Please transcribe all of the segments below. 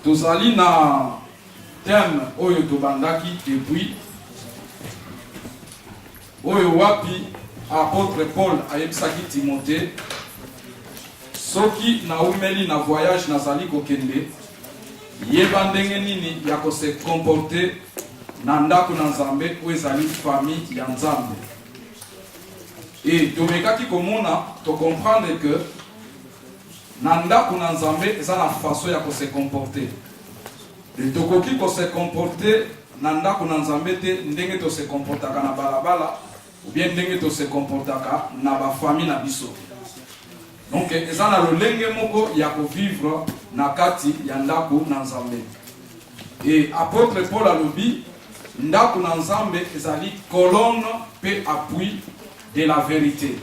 tozali na thème oyo tobandaki depuis oyo wapi apôtre Paul ayebisaki Timothée soki naumeli na voyage nazali kokende yeba ndenge nini ya kose comporter na ndako na Nzambe oyo ezali famille ya Nzambe. Et tomekaki komona to comprendre que na ndako na Nzambe eza na façon ya kose comporter. Et tokoki kose comporter na ndako na Nzambe te ndenge to se comportaka na balabala ou bien ndenge to se comportaka na ba famille na biso. Donc eza na lolenge moko ya ko vivre na kati ya ndako na Nzambe. Et apôtre Paul alobi ndako na Nzambe ezali colonne pe appui de la vérité.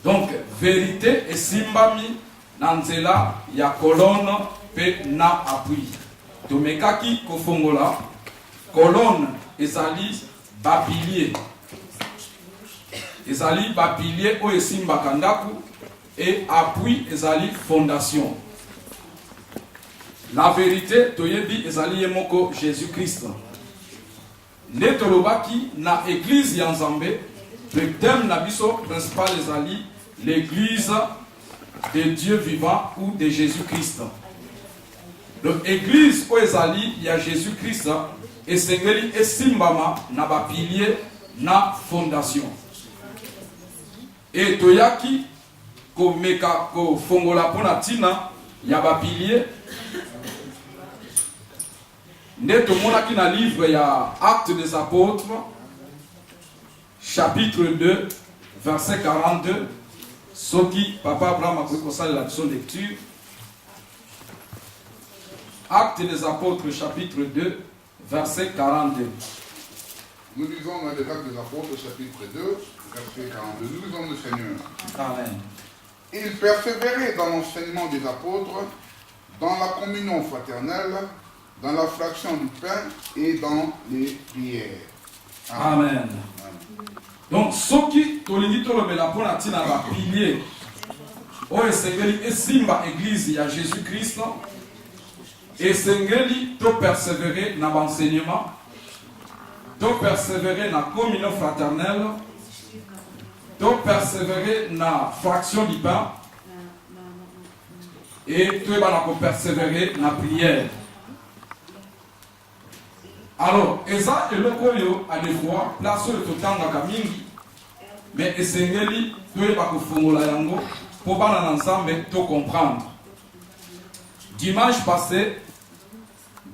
Donc vérité esimbami na nzela ya colonne pe na appui. Tomekaki kofongola colonne ezali ba pilier. Ezali ba pilier o esimbaka ndako et appui ezali fondation. La vérité toyebi ezali yemoko Jésus-Christ. Netolobaki na église ya Nzambe, le thème na biso principal ezali l'église de Dieu vivant ou de Jésus-Christ. Donc église o ezali ya Jésus-Christ esengeli esimbama na ba pilier na fondation. Et toyaki ko meka ko fongola pona tina ya ba pilier. Nde tomonaki na livre ya Actes des Apôtres chapitre 2 verset 42 soki papa Abraham a kosala la leçon de lecture. Actes des Apôtres chapitre 2 verset 42. Nous lisons dans les Actes des Apôtres chapitre 2 verset 42. Nous lisons le Seigneur. Amen. Ils persévéraient dans l'enseignement des apôtres, dans la communion fraternelle, dans la fraction du pain et dans les prières. Amen. Amen. Donc, soki tolingi tolobela pona tina ba pilier o esengeli esimba église ya Jésus-Christ esengeli to persévérer na l'enseignement, to persévérer na communion fraternelle, to persévérer na fraction du pain et to ba na persévérer na prière. Alors, eza eloko yo a des fois place de totanga kamingi mais esengeli toyeba kofongola yango po bana na Nzambe to comprendre. Dimanche passé,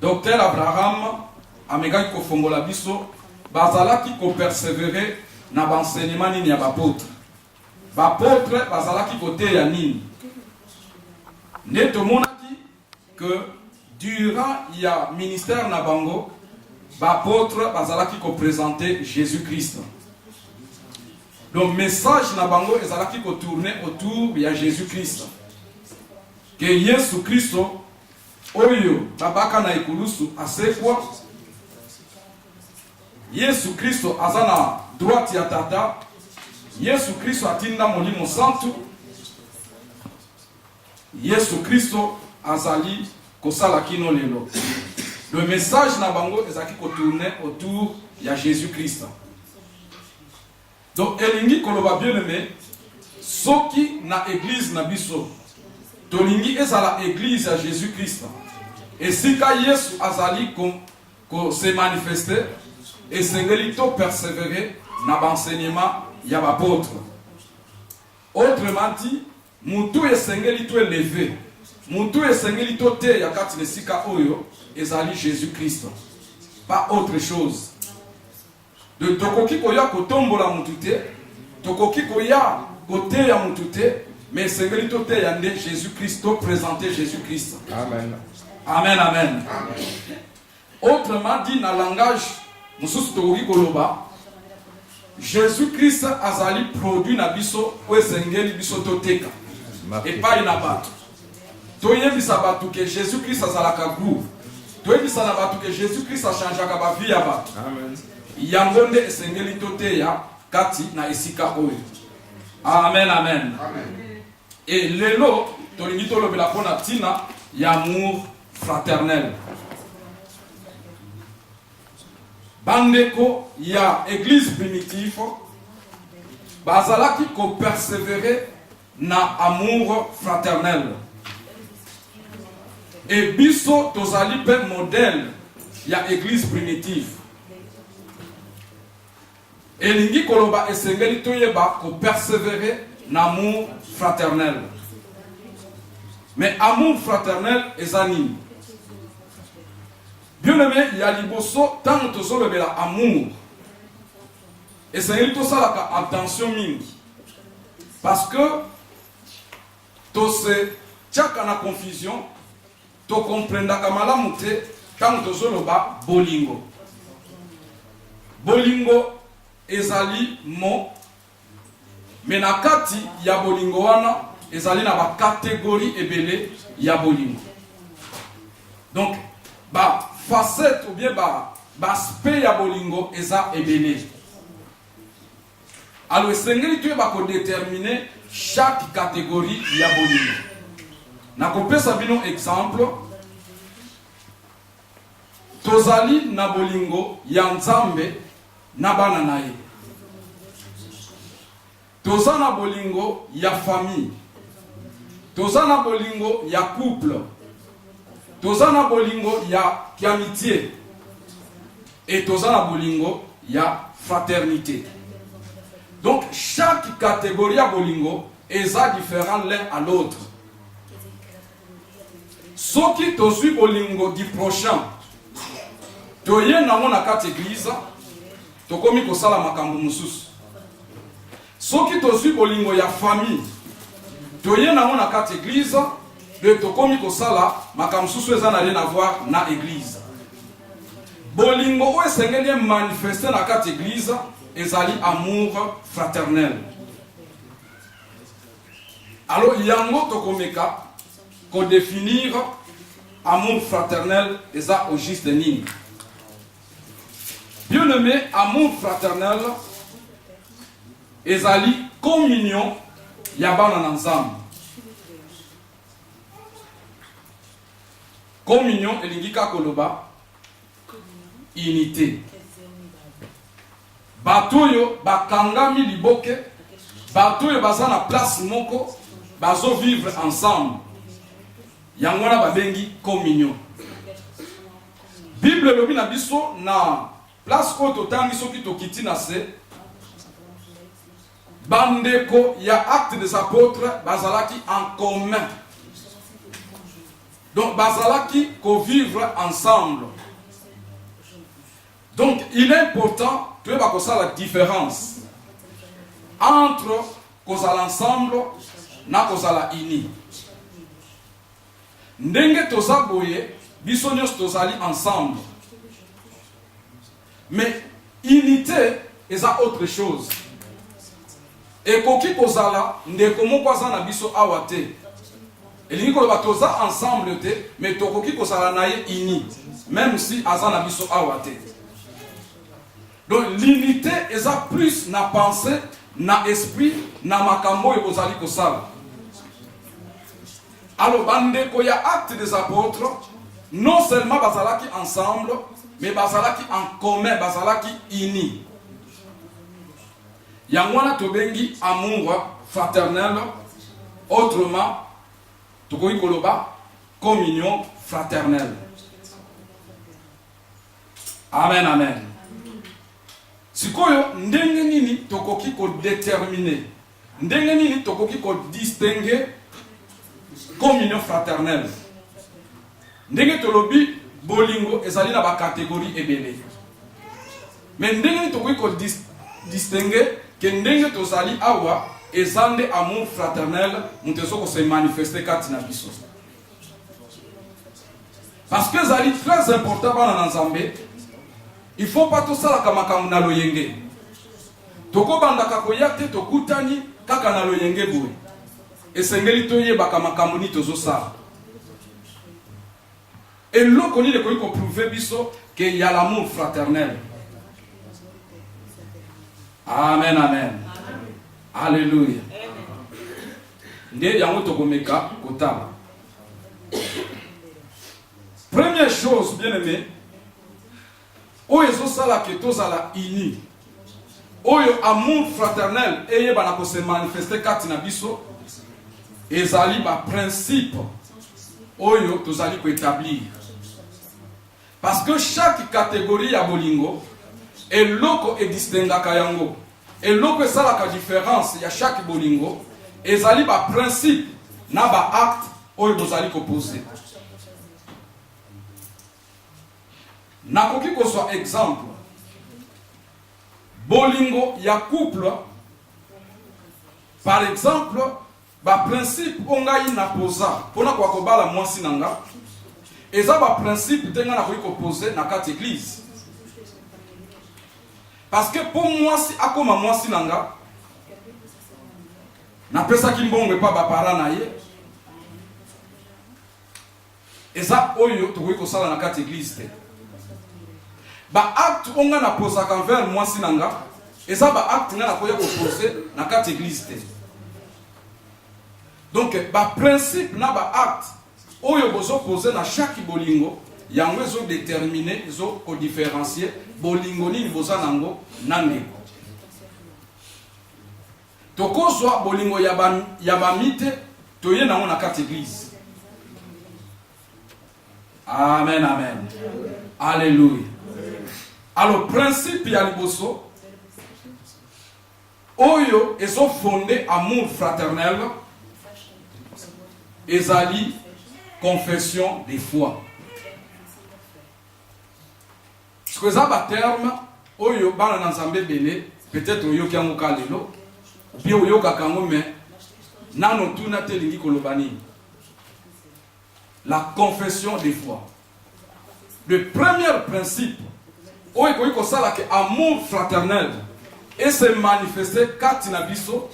Docteur Abraham amekaki kofongola biso bazalaki ko persévérer na enseignement nini ya bapôtre. Bapôtre bazalaki kote ya nini. Ne tomonaki que durant ya ministère na bango bapôtre bazalaki ko présenter Jésus-Christ. Le message na bango ezalaki ko tourner autour ya Jésus-Christ. Que Yesu Kristo oyo babaka na ikulusu asekwa. Yesu Kristo azana droite ya tata. Yesu Kristo atinda molimo santu. Yesu Kristo azali kosala kino lelo. Le message na bango ezaki ko tourner autour ya Jésus-Christ. Donc elingi koloba bien aimé soki na église na biso tolingi ezala église ya Jésus-Christ. Et sika Yesu azali ko se manifester et sengeli to persévérer na enseignement ya bapôtre. Autrement dit, mutu esengeli to élevé. Mutu esengeli to te ya kati sika oyo ezali Jésus-Christ. Pas autre chose. De tokoki koya kotombola mutute, tokoki koya kote ya mutute, mais sengeli to te ya nde Jésus-Christ, to présenter Jésus-Christ. Amen. Amen, amen. Autrement dit, dans le langage, mususu tokoki koloba, Jésus-Christ azali produit na biso o esengeli biso to teka. Et pas na bato. Toyebisa bato que Jésus-Christ azalaka groove. Toyebisa na bato que Jésus-Christ a changé ba vie ya bato. Amen. Yangonde esengeli tote ya kati na esika oyo. Amen, amen. Amen. Et lelo tolingi tolobela pona tina et amour fraternel. Bandeko, il y a église primitive, bazalaki ko persévérer na amour fraternel. Et biso tozali pe modèle, il y a église primitive. Et lingi koloba esengeli toyeba ko persévérer na amour fraternel. Mais amour fraternel est anime. Bien aimé, il y a liboso tant que le bela amour. Et c'est tout ça la attention mingi. Parce que to se tchaka na confusion, to comprenda kamala mute tant que le ba bolingo. Bolingo ezali mo mais na kati ya bolingo wana ezali na ba catégorie ebele ya bolingo. Donc ba facette ou bien ba aspect ya bolingo eza ebele. Alors esengeli tu ba ko déterminer chaque catégorie ya bolingo. Na kopesa bino exemple tozali na bolingo ya Nzambe na bana na ye. Toza na bolingo ya famille. Toza na bolingo ya couple. Toza na bolingo ya amitié. Et toza na bolingo ya fraternité. Donc chaque catégorie ya bolingo est différent l'un à l'autre. Ce qui te suit bolingo du prochain. Toye na mona kat église, to komi ko sala makambo mususu. Ce qui te suit bolingo ya famille. Toye na mona kat église, de to komi ko sala makambo mususu eza na rien à voir na église. Bolingo o esengeli manifester na kat église ezali amour fraternel. Alors yango to komeka ko définir amour fraternel eza au juste nini. Bien aimé, amour fraternel ezali communion ya bana ensemble. Communion elingika koloba unité. Batoyo bakangami liboke, batoyo baza na place moko, bazo vivre ensemble. Yangwana babengi communion. Bible lobi na biso na place ko totangi soki tokiti na se bandeko ya acte des apôtres bazalaki en commun. Donc bazalaki ko vivre ensemble. Donc il est important que va kosa la différence entre kozala ensemble na kozala uni. Ndenge toza boye biso nyos tozali ensemble. Mais unité est autre chose. Et koki kozala ndeko moko aza na biso awate. Elingi koloba toza ensemble te, mais tokoki kozala na ye uni, même si aza na biso awate. Donc l'unité est plus na pensée, na esprit, na makambo et kozali kosala. Alors bandeko ya acte des apôtres, non seulement bazalaki ensemble, mais bazalaki en commun, bazalaki uni. Yangwana tobengi amour fraternel, autrement tokoki koloba communion fraternelle. Amen, amen. Sikoyo ndenge nini tokoki ko déterminer, ndenge nini tokoki ko distinguer communion fraternelle. Ndenge tolobi bolingo ezali na ba catégorie ebele. Mais ndenge nini tokoki ko distinguer que ndenge tozali awa ezande amour fraternel mutezo ko se manifester kati na biso. Parce que ezali très important bana nzambe. Il ne faut pas tout ça comme na loyenge. Toko bandaka koyate tokutani kaka na loyenge boy. Esengeli toye bakamakambo ni tozo sa. Et l'on connaît le ko prouver biso qu'il y a l'amour fraternel. Amen, amen. Alléluia. Nde yango tokomeka kotala. Première chose, bien aimé, oyo ezosala ke tozala uni. Oyo amour fraternel eye banako se manifester kati na biso ezali ba principe oyo tozali ko établir. Parce que chaque catégorie ya bolingo eloko e distingaka yango. Eloko esalaka différence ya chaque bolingo ezali ba principe na ba acte oyo bozali ko poser. Nakoki kozwa exemple bolingo ya couple, par exemple ba principe ongai na posa pona kwa kobala mwasi nanga eza ba principe tenga na koki poser na kati église. Parce que pour mwasi akoma mwasi nanga na pesa ki mbongo pa ba para na ye eza oyo to koki kosala na kati église te. Ba acte onga na posa kanver mwasi nanga eza ba acte nga na koya ko poser na kati église te. Donc ba principe na ba acte oyo bozo poser na chaque bolingo yango ezo déterminer ezo ko différencier bolingo nini boza nango nange. Tokozwa bolingo ya ba mite toye nango na kati église. Amen, amen. Alléluia. Alors, principe ya liboso, oyo ezo fondé amour fraternel, ezali confession de foi. Ce que ça ba terme, oyo bana na nzambe belé, peut-être oyo kiango kalelo, puis oyo kakango mais nano tuna te lingi kolobani. La confession de foi. Le premier principe oyo koyi kosala ke amour fraternel et se manifester kati na biso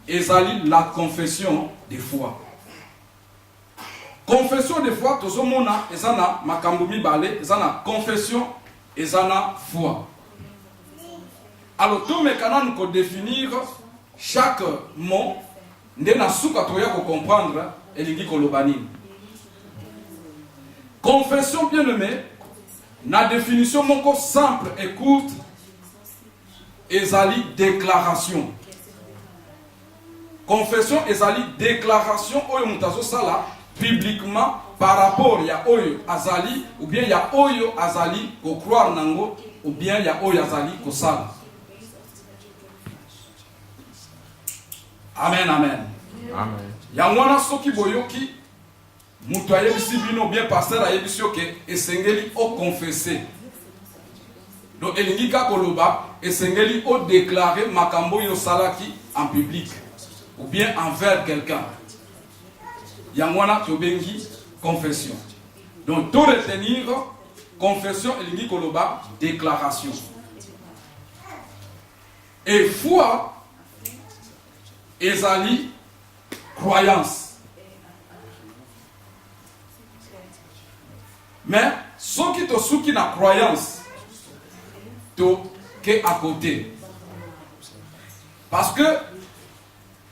ezali la confession de foi. Confession de foi tozomona ezana makambo mibale, ezana confession, ezana foi. Alors tout mécanisme ko définir chaque mot nde na suka toya ko comprendre elingi kolobani. Confession bien-aimé, la définition moko simple et courte, ezali déclaration. Confession ezali déclaration oyo mutazo sala publiquement par rapport ya oyo azali ou bien ya oyo azali ko croire nango ou bien ya oyo azali ko sala. Amen, amen. Amen. Ya mwana soki boyoki mutu ayebisi bino bien pasteur ayebisi oke esengeli o confesser. Donc elingi ka koloba esengeli o déclarer makambo yo salaki en public ou bien envers quelqu'un. Yangwana tobengi confession. Donc tout retenir confession elingi koloba déclaration. Et foi ezali croyance. Mais ceux qui te souki na croyance, to que à côté. Parce que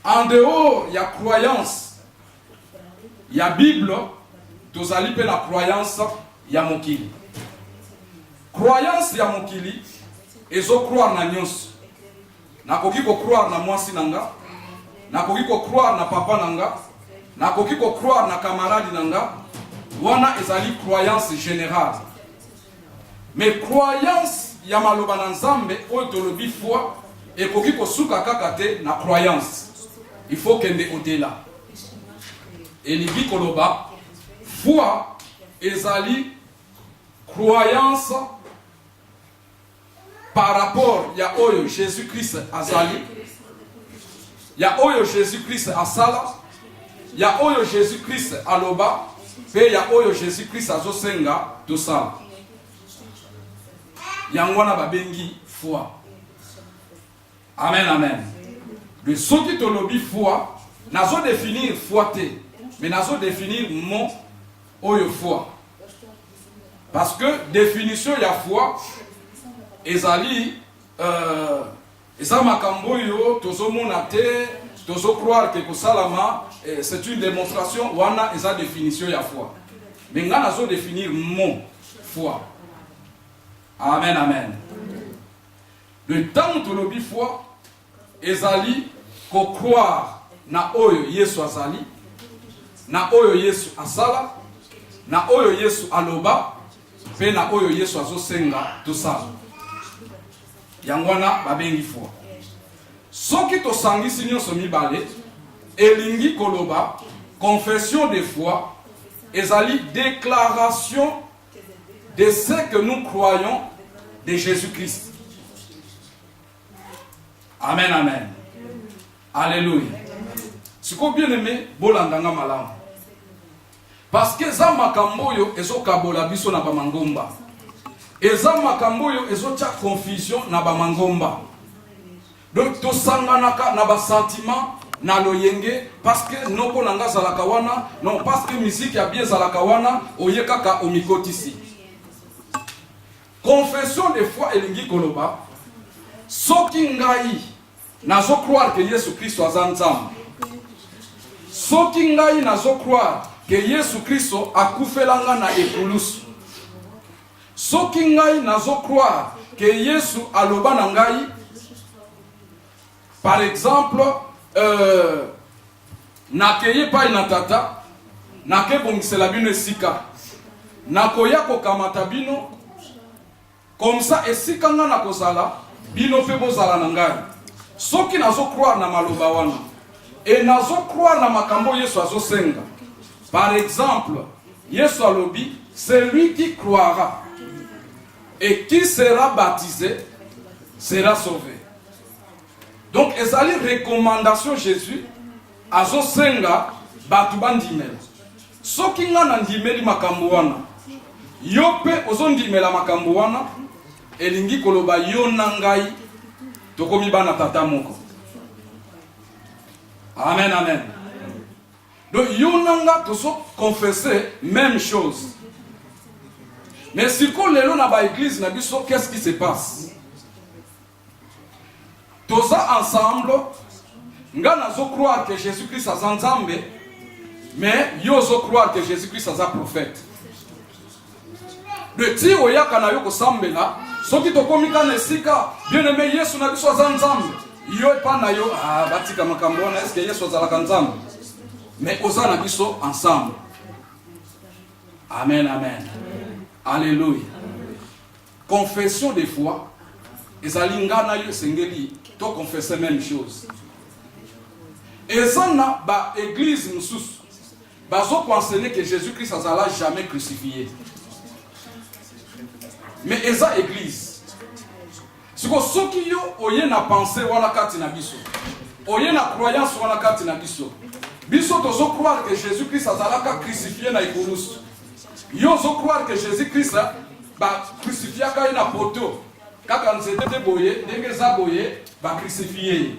en dehors il y a croyance, il y a Bible, to zali pe la croyance ya mokili. Croyance ya mokili ezo croire na nyonso. Nakoki ko croire na mwasi nanga, nakoki ko croire na papa nanga, nakoki ko croire na camarade nanga. Wana ezali croyance générale. Mais croyance ya maloba na nzambe oyo tolobi foi ekoki kosuka kaka te na croyance. Il faut kende au-delà. Elingi koloba foi ezali croyance par rapport ya oyo Jésus-Christ azali, ya oyo Jésus-Christ asala, ya oyo Jésus-Christ aloba, pe ya oyo Jésus-Christ azosenga tosala. Yangwana babengi foi. Amen, amen. Le soki tolobi foi, nazo définir foi te, mais nazo définir mon oyo foi. Parce que définition ya foi ezali eza makambo yo tozomona te, tozo croire que kosalama c'est une démonstration wana eza définition ya foi. Mais nous allons définir mon foi. Amen, amen. Le temps où nous foi, ezali ko croire na oyo Yesu azali, na oyo Yesu asala, na oyo Yesu aloba, pe na oyo Yesu azosenga tosala. Yangwana babengi foi. Soki tosangisi nyonso mibale, elingi koloba, confession de foi, ezali déclaration de ce que nous croyons de Jésus-Christ. Amen, amen. Alléluia. Ce qu'on bien aimé, bolandanga malam. Parce que za makamboyo ezo kabola biso na bamangomba. Eza makamboyo ezo tia confusion na bamangomba. Donc to sanganaka na ba sentiment na loyenge parce que noko nanga zalaka wana, non parce que musique ya bien zalaka wana oyekaka omikotisi. Confession de foi elingi koloba soki ngai nazo croire que Yesu Christo azanzam. Soki ngai nazo croire que Yesu Christo akufelanga na ekulusu. Soki ngai nazo croire que Yesu aloba na ngai, par exemple, nakeye pa ina tata, nake bongisela bino esika, nakoya kokamata bino, comme ça esika nga na kozala, bino pe bozala na ngai. Soki nazo croire na maloba wana, et nazo croire na makambo Yesu azosenga. Par exemple, Yesu alobi, celui qui croira et qui sera baptisé sera sauvé. Donc, ezali recommandation Jésus azo senga batu bandimela. Soki nga na ndimeli makambo wana, yo pe ozo ndimela makambo wana, elingi koloba yo na ngai tokomi bana tata moko. Amen, amen. Donc, yo na nga tozo confesser même chose. Mais si qu'on lelo na ba église na biso, qu'est-ce qui se passe? Tous ensemble, nga nazo croire que Jésus-Christ a nzambe, mais yo zo croire que Jésus-Christ a prophète. Le ti oyaka na yo ko sambela, soki tokomi kana esika, bien aimé Yesu na biso a nzambe. Yo epa na yo, batika makambo wana, est-ce que Yesu azalaka nzambe? Mais oza na biso ensemble. Amen, amen. Alléluia. Confession de foi. Ezali ngana yo sengeli to confesser même chose. Ezana ba église mususu bazo penser que Jésus-Christ azala jamais crucifié. Mais eza église. Siko soki yo oye na penser wana kati na biso. Oye na croyance wana kati na biso. Biso tozo croire que Jésus-Christ azala crucifié na ikulusu. Yo zo croire que Jésus-Christ ba crucifié ka na poto. Kaka nzete boye, ndenge za boye, ba crucifié.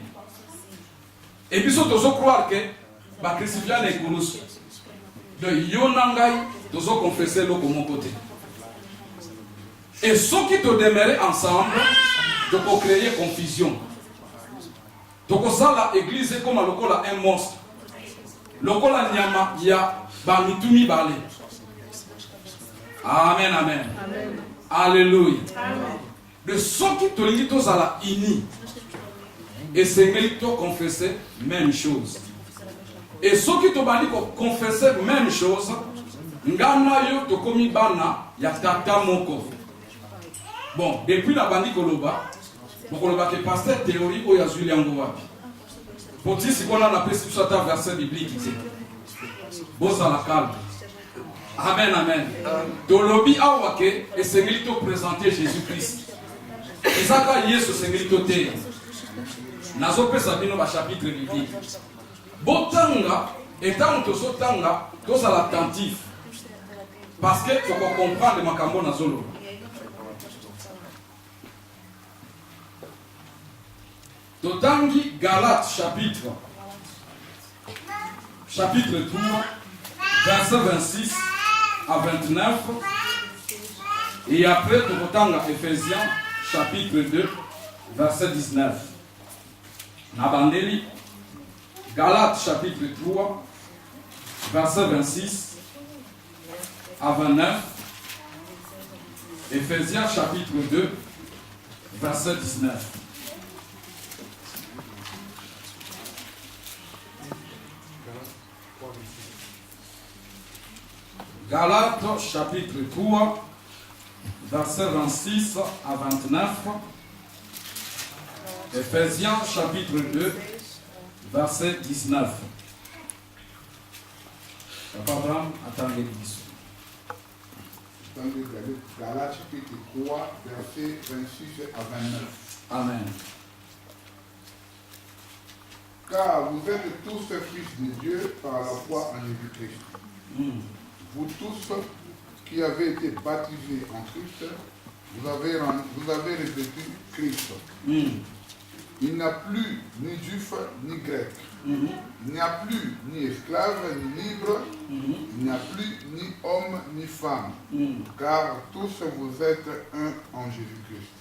Et puis surtout croire que ba crucifié na ikulusu. De yo nangai tozo confesser lo comme côté. Et ceux qui te demeurent ensemble, de créer confusion. Donc ça la église comme lokola un monstre. Lokola nyama ya ba mitumi bale. Amen, amen. Amen. Alléluia. Amen. De ceux qui te lisent tous à la ini, et c'est qu'ils te confessent même chose. Et ceux qui te bandit confesser même chose, ngana yo to komi bana ya tata moko. Bon, depuis la bandi koloba, koloba que pasteur théorie o ya zuli yango wapi. Pour dire si qu'on a appelé sur certains versets bibliques, bon ça la calme. Amen, amen. Dolobi awake et c'est lui te présenter Jésus-Christ. Isaka Yesu c'est lui te te. Nazo pe sabino ba chapitre biblique. Botanga étant tozo tanga toza l'attentif. Parce que faut comprendre makambo nazolo. Totangi Galates chapitre 3 verset 26 à 29 et après Totanga Ephésiens chapitre 2 verset 19. Nabandeli Galates chapitre 3 verset 26 à 29. Ephésiens chapitre 2, verset 19. Galates chapitre 3, verset 26 à 29. Ephésiens chapitre 2, verset 19. Papa Abraham, attendez l'issue. Galates chapitre 3, verset 26 à 29. Amen. Car vous êtes tous fils de Dieu par la foi en Jésus-Christ. Vous tous qui avez été baptisés en Christ, vous avez revêtu Christ. Il n'y a plus ni juif ni grec. Il n'y a plus ni esclave ni libre. Il n'y a plus ni homme ni femme. Car tous vous êtes un en Jésus-Christ.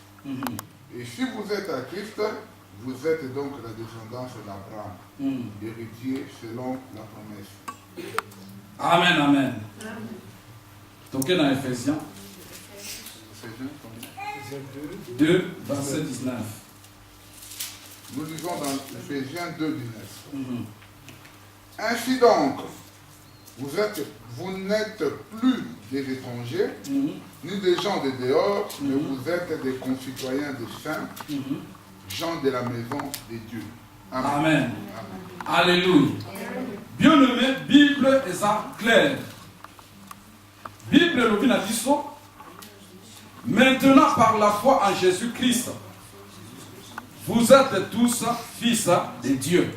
Et si vous êtes à Christ, vous êtes donc la descendance d'Abraham, héritier selon la promesse. Amen, amen. Donc, dans Ephésiens 2, verset 19. Nous lisons dans Ephésiens 2, 19. Ainsi donc, vous n'êtes plus des étrangers, ni des gens de dehors, mais vous êtes des concitoyens des saints, gens de la maison de Dieu. Amen. Amen. Alléluia. Bien-aimé, Bible est ça clair. Bible le bin a dit ça. Maintenant, par la foi en Jésus-Christ, vous êtes tous fils de Dieu.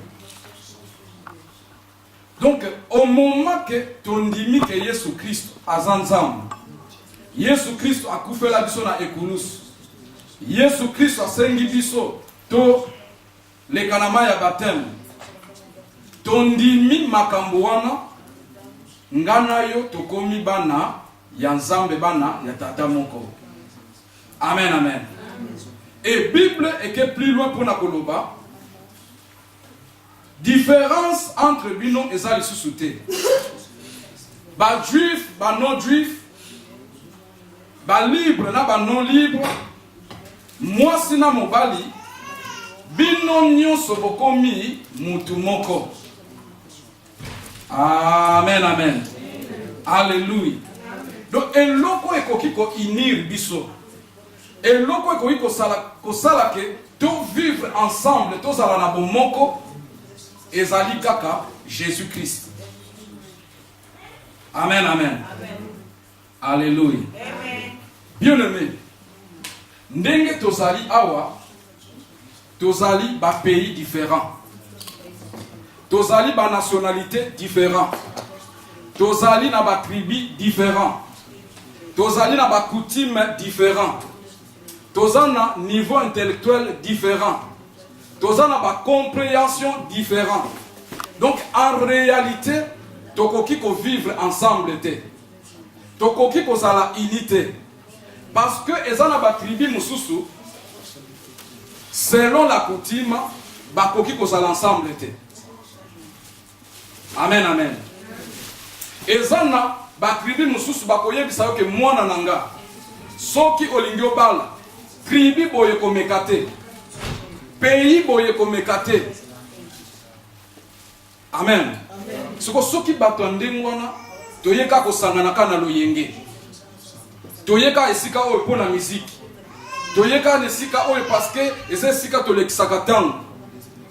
Donc, au moment que tu dis que Jésus-Christ a ensemble, Jésus-Christ a coupé la biso na ekunus, Jésus-Christ a sengi biso to le kanama ya baptême. Tondimi makambo wana ngana yo tokomi bana ya nzambe bana ya tata moko. Amen, amen. Et Bible est que plus loin pour na koloba. Différence entre bino et ça les sous-soutés. Ba juif, ba non juif, ba libre na ba non libre. Moi sina mobali bino nyonso bokomi mutu moko. Amen, amen. Alléluia. Donc, eloko ekoki ko inir biso. Eloko ekoki ko sala ke to vivre ensemble, to zala na bomoko ezali kaka Jésus-Christ. Amen, amen. Alléluia. Bien-aimé, ndenge tozali awa, tozali ba pays différents. Tozali ba nationalité différent. Tozali na ba tribu différent. Tozali na ba coutume différent. Tozali na niveau intellectuel différent. Tozali na ba compréhension différent. Donc en réalité, tokoki ko vivre ensemble te. Tokoki ko zala unité. Parce que ezana ba tribu mususu selon la coutume ba koki ko zala ensemble te. Amen, amen. Ezana bakribi mususu bakoyebisa yo ke mwana nanga soki olingi obala tribi boye komekate pays boye komekate. Amen. Siko soki bato ndengwana toyeka kosangana kana loyenge, toyeka esika oyo pona musique, toyeka esika oyo parce que eza esika tolekisaka tango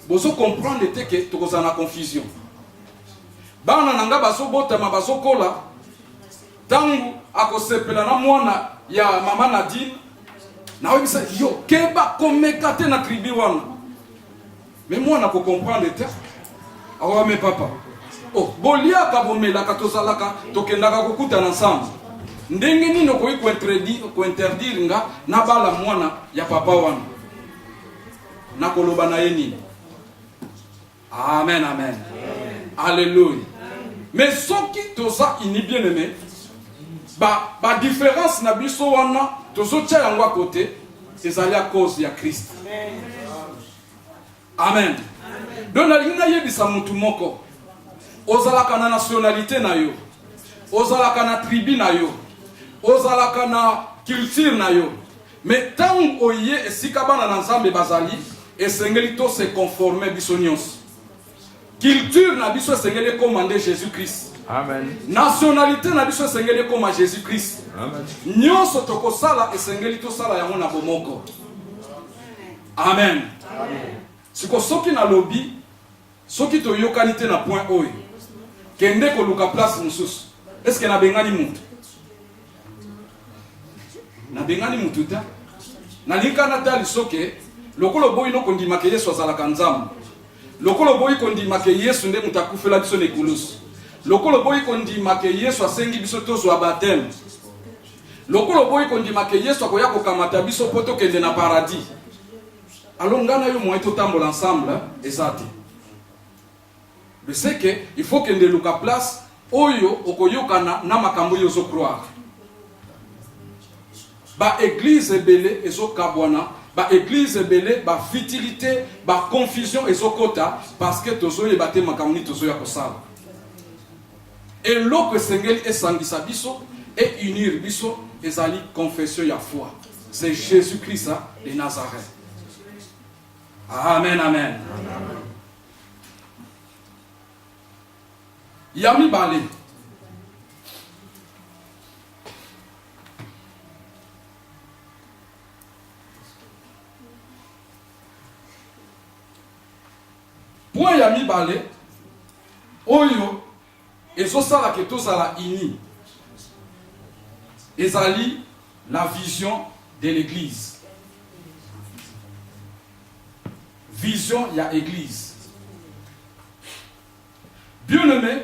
bozo comprendre te ke tokozana confusion. Bana nanga bazobotama bazokola tangu akosepela na mwana ya mama Nadine na webisa yo keba komekate na tribi wana. Mais mwana ko comprendre te awa me papa oh bolia ka bomela ka tozalaka tokendaka kokuta ensemble ndenge nini ko interdire nga na bala mwana ya papa wana na koloba na ye nini. Amen, amen. Alléluia. Mais ce qui toza ini bien aimé, ba différence na biso wana tozo tia yango à côté, ezali à cause ya Christ. Amen. Donc na lina yebisa mutu moko ozalaka na nationalité na yo. ozalaka na tribu na yo, ozalaka na culture na yo, mais tant oye esika bana na nzambe bazali esengeli to se conformer biso nyonso. Culture na biso esengeli commander Jésus-Christ. Amen. Nationalité na biso esengeli comme Jésus-Christ. Amen. Nyonso tokosala esengeli to sala yango na bomoko. Amen. Amen. Siko soki na lobby, soki to yokani te na point oyo. Kende ko luka place mususu. Est-ce que na bengani mutu? Na bengani mutu ta? Na linka na tali soke, lokolo boyi no kondima ke Yesu azalaka nzambe. Lokolo boyi kondima ke Yesu nde mutakufela biso ne kulusu. Lokolo boyi kondima ke Yesu asengi biso tozo abatem. Lokolo boyi kondima ke Yesu akoya kokamata biso poto kende na paradis. Alongana yo moye totambola ensemble ezati. Je sais que il faut que de luka place oyo okoyokana na makambo yo zo croire. Ba église ebele ezo kabwana, ba église ebele ba futilité, ba confusion ezo kota parce que tozo yebate makambo tozo ya kosala. Et l'autre sengeli esangisa biso et unir biso ezali confession ya foi. C'est Jésus-Christ de Nazareth. Amen, amen. Yami Bale. Point Yami Bale. Oyo. Ezo sala ke tozala ini. Ezali la vision de l'église. Vision ya église. Bien-aimé,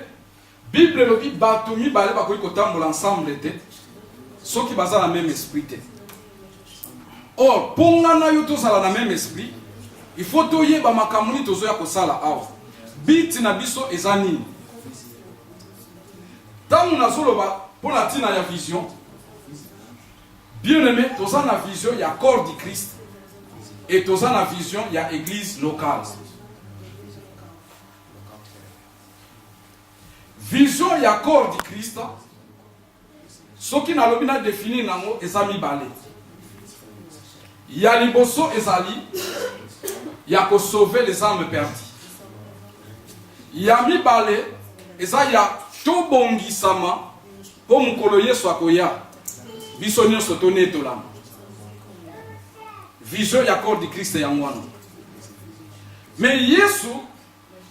Bible le dit batomi balé bakoyi kotambola ensemble te. Ceux qui basent la même esprit. Or, pour nga na yo tozala na même esprit, il faut toye ba makamuni tozo ya kosala awa. Biti na biso ezani. Tant na zoloba pour la tina ya vision. Bien-aimé, toza na vision ya corps du Christ. Et toza na vision ya église locale. Vision ya corps du Christ. Ce qui n'a pas défini nango ezami balé. Ya liboso ezali ya ko sauver les âmes perdues. Ya mi balé ezali ya tobongi sama po mukolo Yesu akoya. Biso nyonso tone tolama. Vision ya corps du Christ ya ngwana. Mais Yesu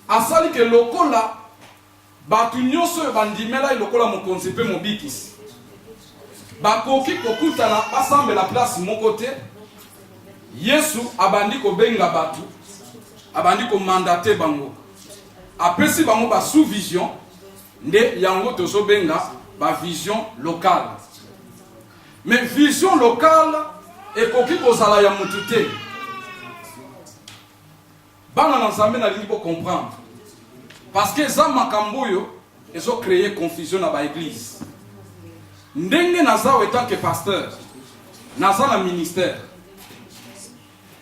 asali ke lokola batu nyonso bandimela lokola mokonzi pe mobikisi. Bakoki kokutana basambe la place moko te. Yesu abandi ko benga batu, abandi ko mandate bango. Apesi bango ba sous vision nde yango tozo benga ba vision locale. Mais vision locale ekoki kozala ya mutu te. Bana na nzambe na lingi ko comprendre. Parce que za makambo yo ezo créer confusion na ba église. Ndenge naza en que pasteur, naza na ministère.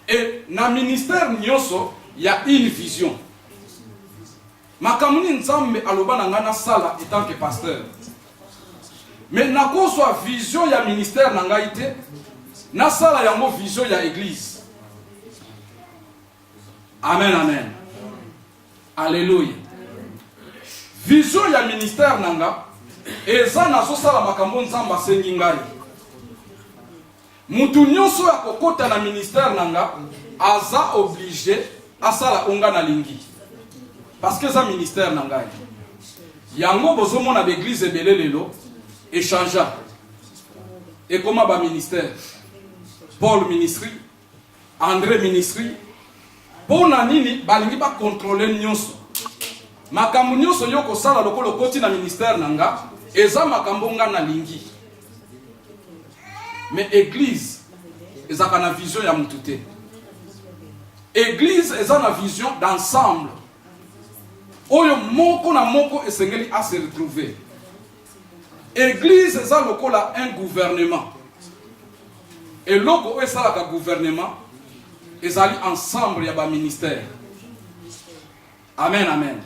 Et na ministère nyoso il y a une vision. Makamuni nzambe aloba na ngana sala en tant que pasteur. Mais na ko soit vision ya ministère na ngai te, na sala yango vision ya église. Amen, amen. Alléluia. Vision ya ministère nanga eza nazo sala makambo nzamba sengi ngai. Mutu nyonso ya kokota na ministère nanga aza obligé asala onga na lingi. Parce que ça ministère nanga. Yango bozomo na l'église ebele lelo échangea. Et comment ba ministère? Paul ministry, André ministry. Pour na nini balingi ba contrôler nyonso. Makambo nyonso yoko sala lokolo koti na ministère nanga eza makambo nga na lingi. Mais église ezaka na vision ya mutu te. Église eza na vision d'ensemble. Oyo moko na moko esengeli a se retrouver. Église eza lokola un gouvernement. Et loko esala ka gouvernement ezali ensemble ya ba ministère. Amen, amen.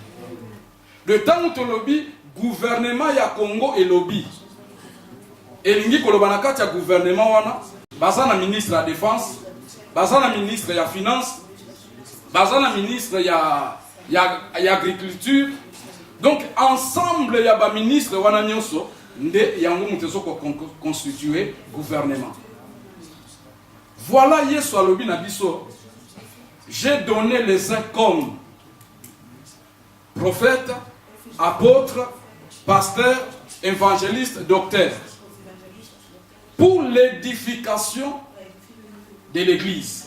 Le temps où tu lobby, gouvernement ya Congo et lobby elingi koloba na kati ya gouvernement wana baza na ministre ya défense, baza na ministre ya finance, baza na ministre ya agriculture. Donc ensemble ya ba ministre wana nyonso nde yango mutezo ko constituer gouvernement. Voilà Yesu alobi na biso, j'ai donné les uns comme prophètes, apôtres, pasteurs, évangélistes, docteurs, pour l'édification de l'église.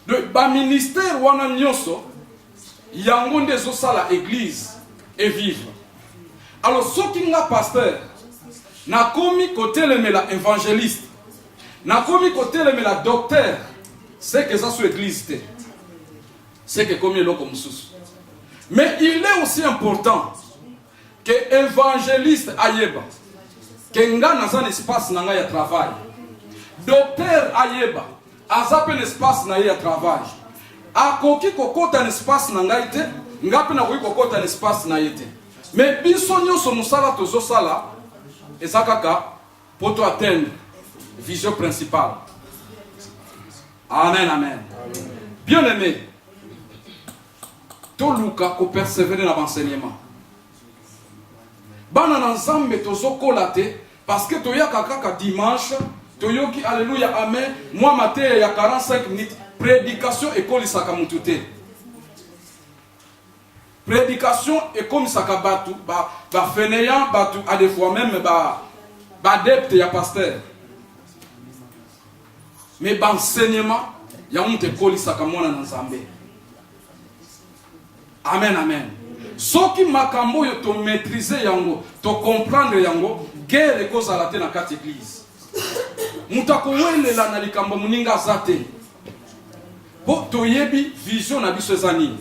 Le ministère wana nyonso yango nde zosala église et vivre. Alors soki nga pasteur na komi kotelemela évangéliste, na komi kotelemela docteur, c'est que ça soit église te. C'est que comme eloko mususu. Mais il est aussi important que évangéliste ayeba que nga na un espace na nga ya travail. Docteur ayeba aza pe espace na ya travail. Akoki kokota un espace na nga ite, nga pe na koki kokota un espace na yete. Mais biso nyonso musala tozo sala ezakaka poto atteindre vision principale. Amen, amen. Bien aimé, toluka ko persévérer dans l'enseignement. Bana na nzambe tozo kolate parce que toyaka kaka dimanche, toyoki alléluia amen, moi matin il y a 45 minutes prédication et kolisaka mutute. Prédication et comme saka batu ba fainéant batu à des fois même ba adepte ya pasteur. Mais l'enseignement, il y a un te kolisaka mwana na nzambe. Amen, amen. Ce qui makambo yo to maîtriser yango, to comprendre yango, guerre ko zalate na kati église. Mutako welela na likambo muninga zate. Po to yebi vision na biso ezani.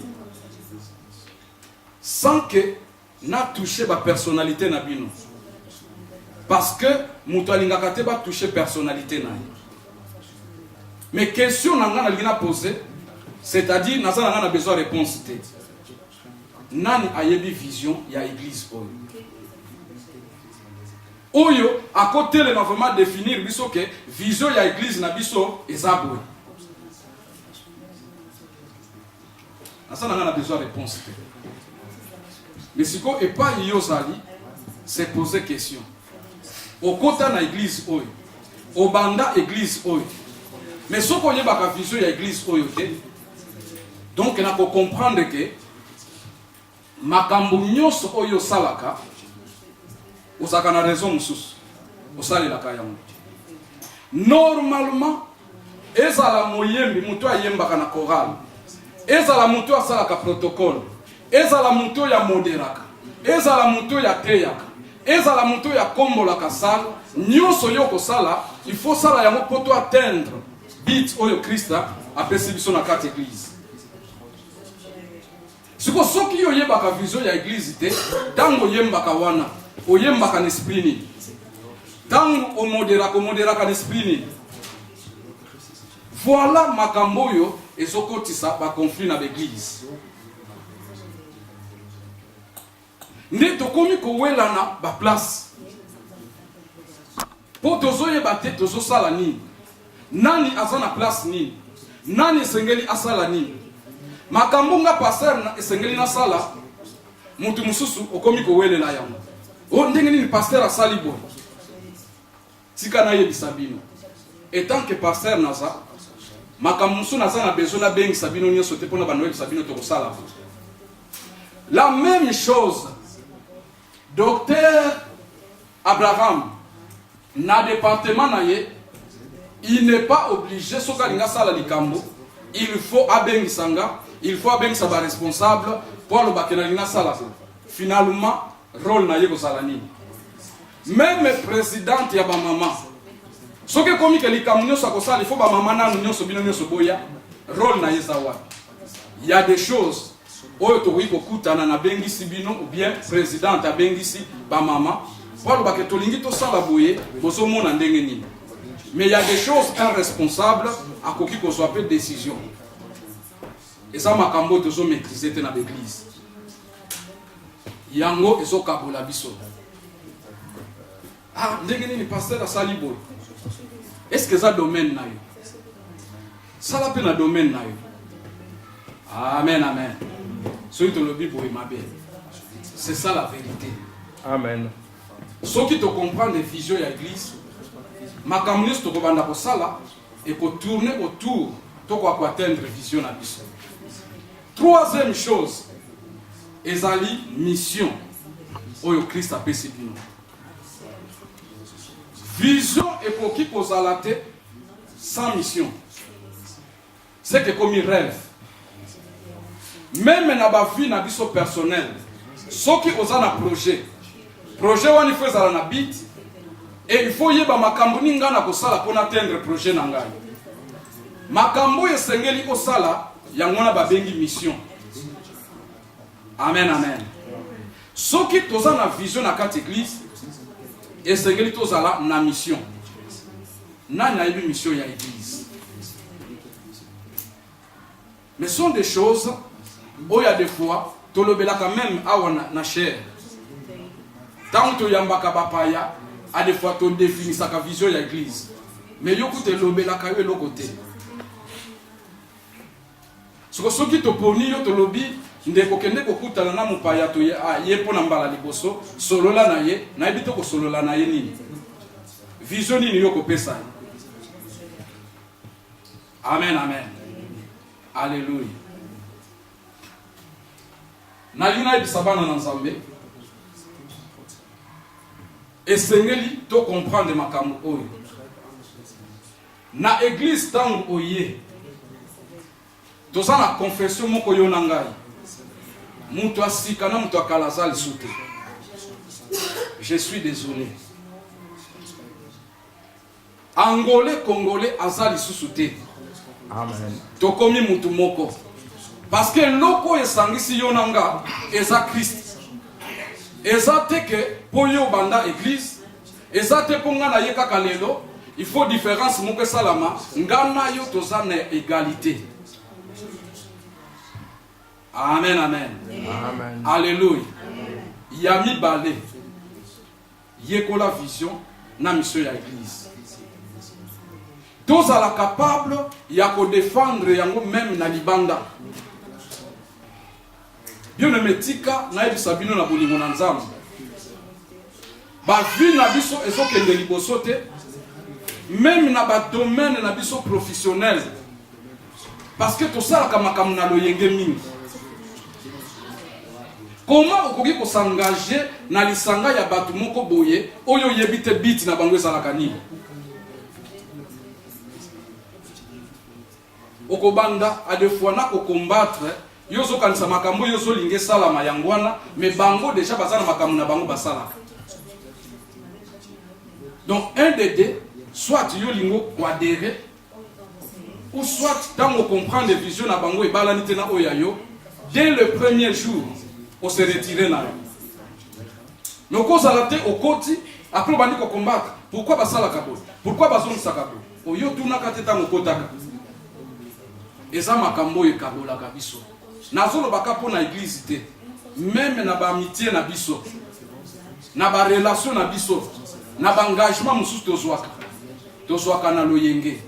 Sans que na toucher ba personnalité na bino. Parce que muto alingaka te ba toucher personnalité na. Mais question nanga na lina poser, c'est-à-dire naza nanga na besoin de réponse te. Nani ayebi vision ya église oyo. Oyo à côté le vraiment définir biso que vision ya église na biso ezabwe. Naza nanga na besoin de réponse te. Mais si ko et pas yozali, c'est poser question. Au côté na église oyo, au banda église oyo. Mais ce qu'on y a la vision de l'église, donc on a pour comprendre que makambo nyonso oyo salaka, osaka na raison mususu, osali la kayango. Normalement, ezala moyembi muto ayembaka na chorale, ezala muto asalaka protocole, ezala muto ya moderaka, ezala muto ya teyaka, ezala muto ya kombolaka sala, nyonso yo kosala, il faut sala yango poto atteindre bit oyo Christa apesi biso na kati église. Siko soki yo yebaka vision ya église te, tango yembaka wana, oyembaka na esprit ni. Tango omoderaka na esprit ni. Voilà makambo yo ezokotisa ba conflit na l'église. Nde tokomi kowelana ba place. Po tozoyeba te tozosala nini. Nani azana place nini? Nani esengeli asala nini? Makambo nga pasteur esengeli na sala mutu mususu okomi ko welela yango. O ndenge nini pasteur asali bo? Tika na yebisa bino. Et tant que pasteur naza makambo mususu naza na besoin na bengi sabino nyonso te pona banoel sabino to kosala. La même chose. Docteur Abraham na département na ye, il n'est pas obligé, il faut abengi sanga, il faut abengi sa responsable pour le bakenalina sala. Finalement, rôle na yego salani. Même président ya ba maman. Ce que comme que likamnyo sa kosala, il faut ba maman na nyo so bino nyo so boya, rôle na yezawa. Il y a des choses oyo to wiko kutana na bengi sibino ou bien président ta bengi si ba maman. Pour le baketolingi to sala boye, boso mona ndenge nini. Mais il y a des choses irresponsables à quoi qu'on soit fait décision. Et ça, makambo toujours maîtrisé dans l'église. yango ezokabola biso. Ah, ndenge nini pasteur asali boye? Est-ce que ça domaine na yo? Ça la peine na domaine na yo. Amen, amen. Soki tolobi boye mabe. C'est ça la vérité. Amen. Ceux qui te comprennent les visions de l'église, ma communiste te banda ko sala et ko tourner autour to ko atteindre vision na biso. Troisième chose, ezali mission oyo Christ a pesi bino. Vision époque kozala te sans mission. C'est que comme il rêve. Même na ba vie na biso personnel, ceux qui osent un projet wani faut ezala na bit et il faut yeba makambo ninga na kosala pour atteindre projet na ngai. Makambo esengeli kosala yango na babengi mission. Amen, amen. Ceux qui osent na vision na kati église esengeli tozala na mission. Nani a eu mission ya église? Mais ce sont des choses où il y a des fois tolobela quand même awa na chair. Tant que yambaka bapaya, à des fois, tu définis sa vision de l'église. Mais yo koute lobé la kayo l'autre côté. Ce qui te poni yo te lobby, ndeko kende ko kuta na mupaya to ye pona mbala liboso, solo la na ye, na ebito ko solo la na ye nini. Vision nini yo ko pesa. Amen, amen. Alléluia. Na lina ibisabana na Nzambe. Esengeli to comprendre makambo oyo. Na église tango oye. Toza na confession moko yo nangai. Mutu asika na mutu akalazali soute. Je suis désolé. Angolais congolais azali soute. Amen. Tokomi mutu moko. Parce que loko esangisi yo nanga eza Christ. Ezate que pour yo banda église, ezate pour nga na ye kaka lelo, il faut différence moko salama, ngana yo toza na égalité. Amen, amen. Amen. Alléluia. Yami balé. Yekola vision na mission ya église. Toza la capable ya ko défendre yango même na libanda. Bien aimé tika na yebisa bino na bolingo na Nzambe. Ba vie na biso ezokende liboso te, même na ba domaine na biso professionnel. Parce que tout ça comme makambo na loyenge mingi. Comment okoki ko s'engager na lisanga ya batu moko boye oyo yebite bit na bango ezalaka nini? Okobanda a des fois na ko combattre yozo kanisa makambo yozo linge salama yangwana mais bango déjà bazana makambo na bango basala. Donc un des deux, soit yo lingo ko adhérer ou soit tango comprendre les visions na bango e balanite na oyayo dès le premier jour on se retirer na. Donc on s'arrête au côté après bandi ko combattre. Pourquoi basala kabo? Pourquoi bazon sakabo? Oyo tuna kateta ngokotaka. Eza makambo e kabola kabiso. Nazolo baka po na église te. Même na ba amitié na biso. Na ba relation na biso. Na ba engagement mususu tozwaka. Tozwaka na loyenge.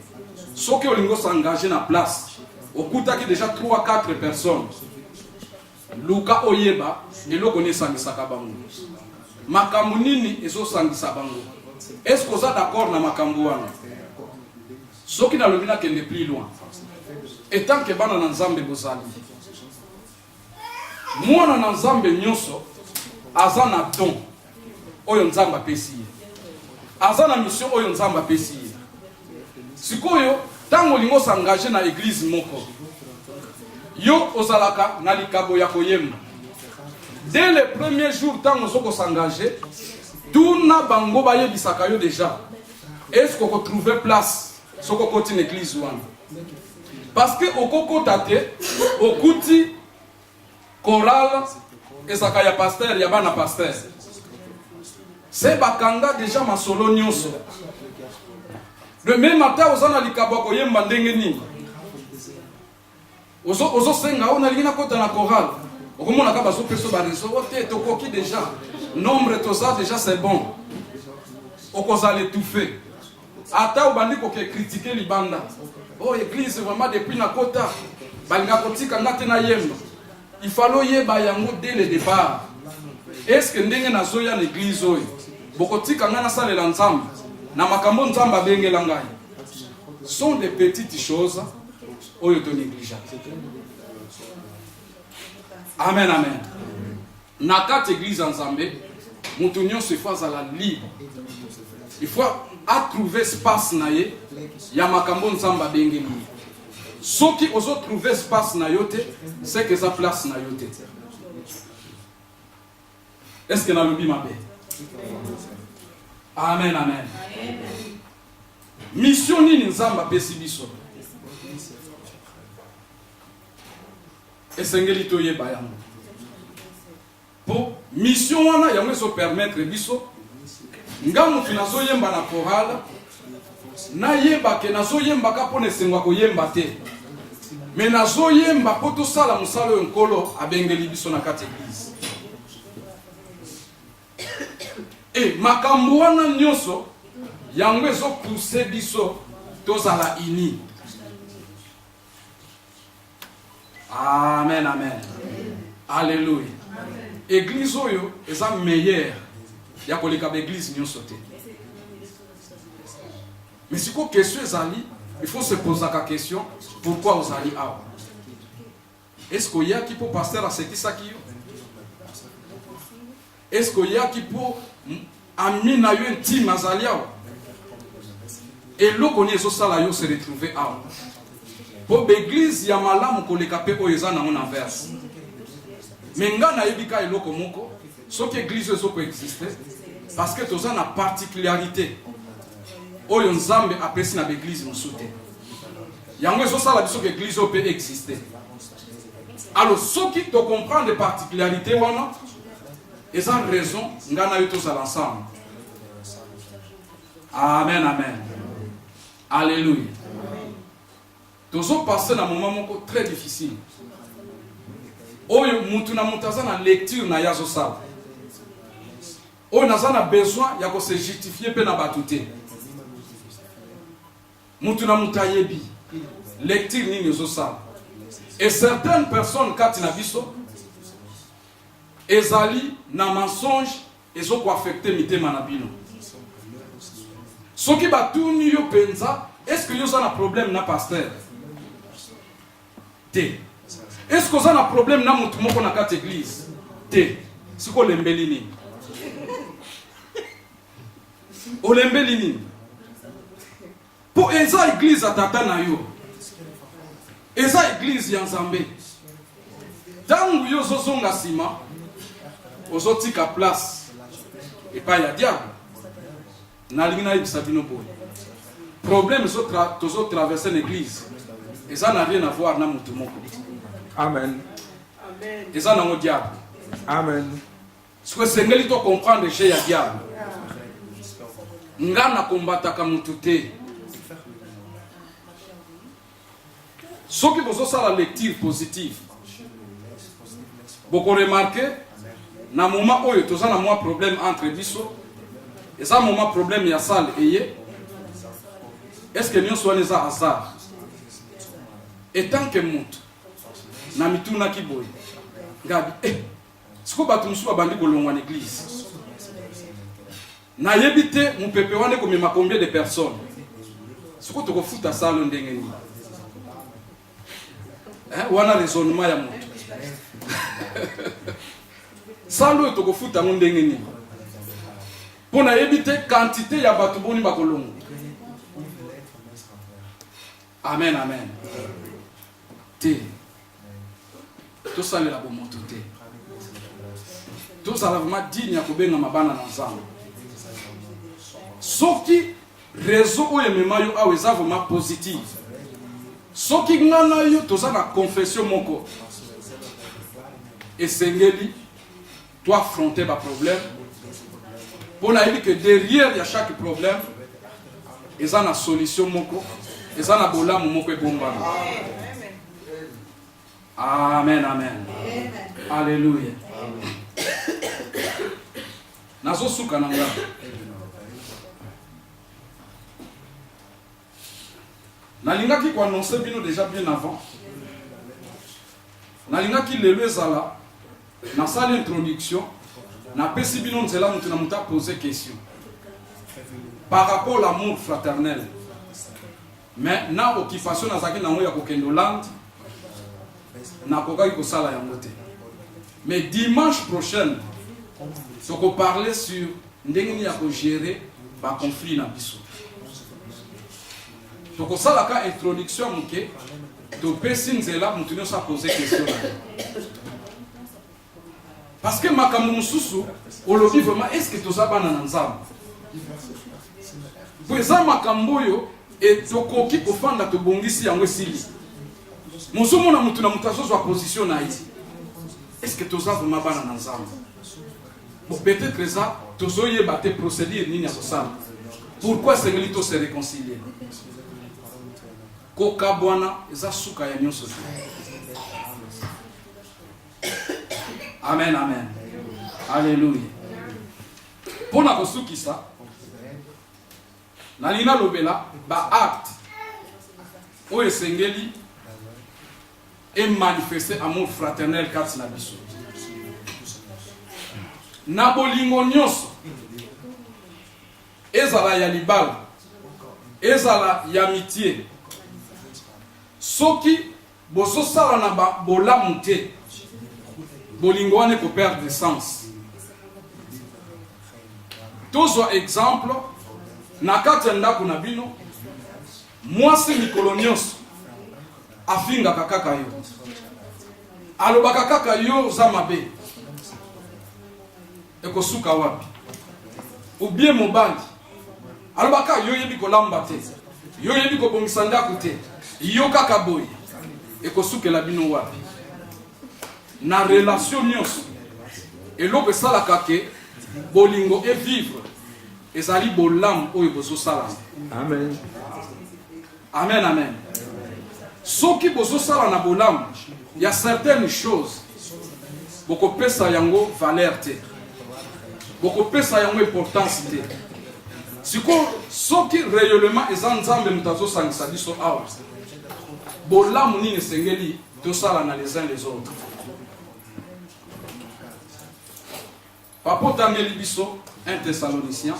Soki olingo s'engager na place, okutaki déjà 3-4 personnes. Luka oyeba eloko ne sangisaka bango. Makambo nini ezo sangisa bango? Est-ce que vous êtes d'accord na makambo wana? Soki na lobina kende plus loin. Et tant que bana na Nzambe bozali. Mwana na Nzambe nyonso aza na don oyo Nzambe apesi ye. Aza na mission oyo Nzambe apesi ye. Sikoyo tango lingo s'engager na église moko. Yo ozalaka na likabo ya koyemba. Dès le premier jour tango soko s'engager, tout na bango bayebisaka yo déjà. Est-ce qu'on peut trouver place soko koti na église wana? Parce que au koko tate, au kuti choral et ça ya pasteur, ya bana pasteur. C'est bakanga déjà ma solo nyonso. Le même matin aux ana likabo koyemba ndenge nini. Ozo senga ona lingina kota na choral. Au moment où on a besoin de réseau, ok, déjà. Nombre tout ça, déjà c'est bon. On va l'étouffer. Ata ou bandi ko critiquer les bandes. Oh, l'église vraiment depuis na kota. Balinga kotika ngate na yemba. Il fallait yeba yango dès le départ. Est-ce que ndenge na zoya l'église oyo? Bokotika ngana salela nzambe. Na makambo nzamba bengela ngai. Sont des petites choses oyo to négligeable. Amen, amen. Na quatre églises ensemble, mutu nyonso se à la libre. Il faut trouver espace na ye ya makambo nzamba bengeli. Soki ozo trouver espace na yote, c'est que ça place na yote. Est-ce que na lobi mabe? Amen, amen. Mission nini nzamba pesi biso? Esengeli to yeba yango. Pour mission wana yango ezo permettre biso ngamu finazo yemba na chorale na yeba ke nazo yemba ka pona sengwa ko yemba te. Mais nazo yemba po to sala musalo nkolo abengeli biso na kati église. Et makambo wana nyonso yango ezo pousser biso tozala ini. Amen, amen. Alléluia. Église oyo eza meilleure ya koleka ba église nyonso te. Mais si ko question ezali, il faut se poser la question pourquoi vous allez awa? Est-ce qu'il y a qui peut pasteur à ce qui ça qui yo? Est-ce qu'il y a qui peut ami na yo intime azali awa? Et loko ni zo sala yo se retrouver awa. Pour l'église ya malamu koleka pe oyo eza na on inverse. Mais nga na yebika eloko moko, so que église zo ko exister parce que toza na particularité. Oyo nzambe apesi na l'église mosuté. Yango zo sala biso que église peut exister. Alors so qui te comprendre les particularités wana, ils ont raison, nga na yo tous ensemble. Amen, amen. Alléluia. Nous avons passé un moment très difficile. Oyo mutu na mutaza na lecture na yazo sala. Oyo nazana besoin ya ko se justifier pe na batute. Mutu na mutayebi. Lecture ni yazo sala. Et certaines personnes quand na biso ezali na mensonge ezo ko affecter mitema na bino. Soki batuni yo penza, est-ce que yo ça na problème na pasteur? T. Est-ce que vous avez un problème dans notre église? T. C'est quoi l'embellini? O l'embellini. Pour eza église à tata na yo. Eza église yanzambe. Tangu yo zozonga sima, ozotika place. Et pas ya diable. Na lingina ibisabino boy. Problème tozo traverser l'église. Et ça n'a rien à voir avec notre monde. Amen. Et ça n'a pas diable. Amen. Ce que c'est que tu comprends que j'ai un diable. Ngana combattre comme tout est. Ce qui vous ça la lecture positive. Beaucoup remarqué, na moment où tu as un problème entre biso, et ça moment problème ya salle et est-ce que nous sommes un hasard? Et tant que monte, na mituna kiboy, gabi, ce que batu musuba bandi kolongwa en église. Na yebite mu pepe wane ko mema combien de personnes? Ce que tu ko futa salo ndenge ni. Wana raisonnement ya moto. Salo to ko futa ndenge ni. Pona yebite quantité ya batu boni bakolongo. Amen, amen. Tout ça est là pour mon tout. Tout ça est vraiment digne à couper dans ma banane ensemble. Sauf qui réseau ou émémayo a vraiment positif. Sauf qui n'en a eu tout ça la confession mon corps. Et Sengeli doit affronter ma problème. Pour dire que derrière il y a chaque problème, il y a une solution mon corps. Et ça n'a pas là mon corps bomba. Amen, amen. Alléluia. Nazo suka nanga. Nalingaki ko annoncer bino déjà bien avant. Nalingaki lelo ezala na salle introduction na pesi bino nzela mutu na muta poser question par rapport à l'amour fraternel. Mais na occupation nazaki nango ya kokendo Hollande na kokaki kosala yango te. Mais dimanche prochain on va parler sur ndenge ya ko gérer ba conflit na biso. Donc ça la ka introduction muke to pesi nzela mutu no sa poser question. Parce que makambo mususu olobi vraiment est-ce que tozabana na nzambe? Poeza makambo yo et tokoki kofanda tobongisi yango esili. Musumu na mutu na mutazo wa position na ici. Est-ce que toza vraiment bana na nzambe? Bon, peut-être que ça tozoye baté procédure nini ya kosala. Pourquoi sengeli to se réconcilier? Koka bwana eza suka ya nyonso. Amen, amen. Alléluia. Pona kosukisa nalina lobela ba acte o esengeli et manifester amour fraternel kati na biso. Na bolingo nyonso ezala ya libala ezala ya amitié soki boso sala na bolamu te bolingo wane ko perdre sens. Tozwa exemple na kati ya ndako na bino mwasi mikolo nyonso afingaka kaka yo alobaka kaka yo za mabe ekosuka wapi? Ou bien mobali alobaka yo yebi kolamba te yo yebi kobongisa ndako te yo kaka boye ekosukela bino wapi? Na relation nyonso eloko esalaka ke bolingo et vivre ezali bolamu oyo bozosala. Amen. Amen, amen. Soki bozosala na bolamu, il y a certaines choses bokopesa yango valeur te, bokopesa yango importance te. Siko soki réellement eza nzambe mutazosangisa biso awa bolamu nini sengeli tosala na les uns les autres. Papa tangeli biso 1 Thessaloniciens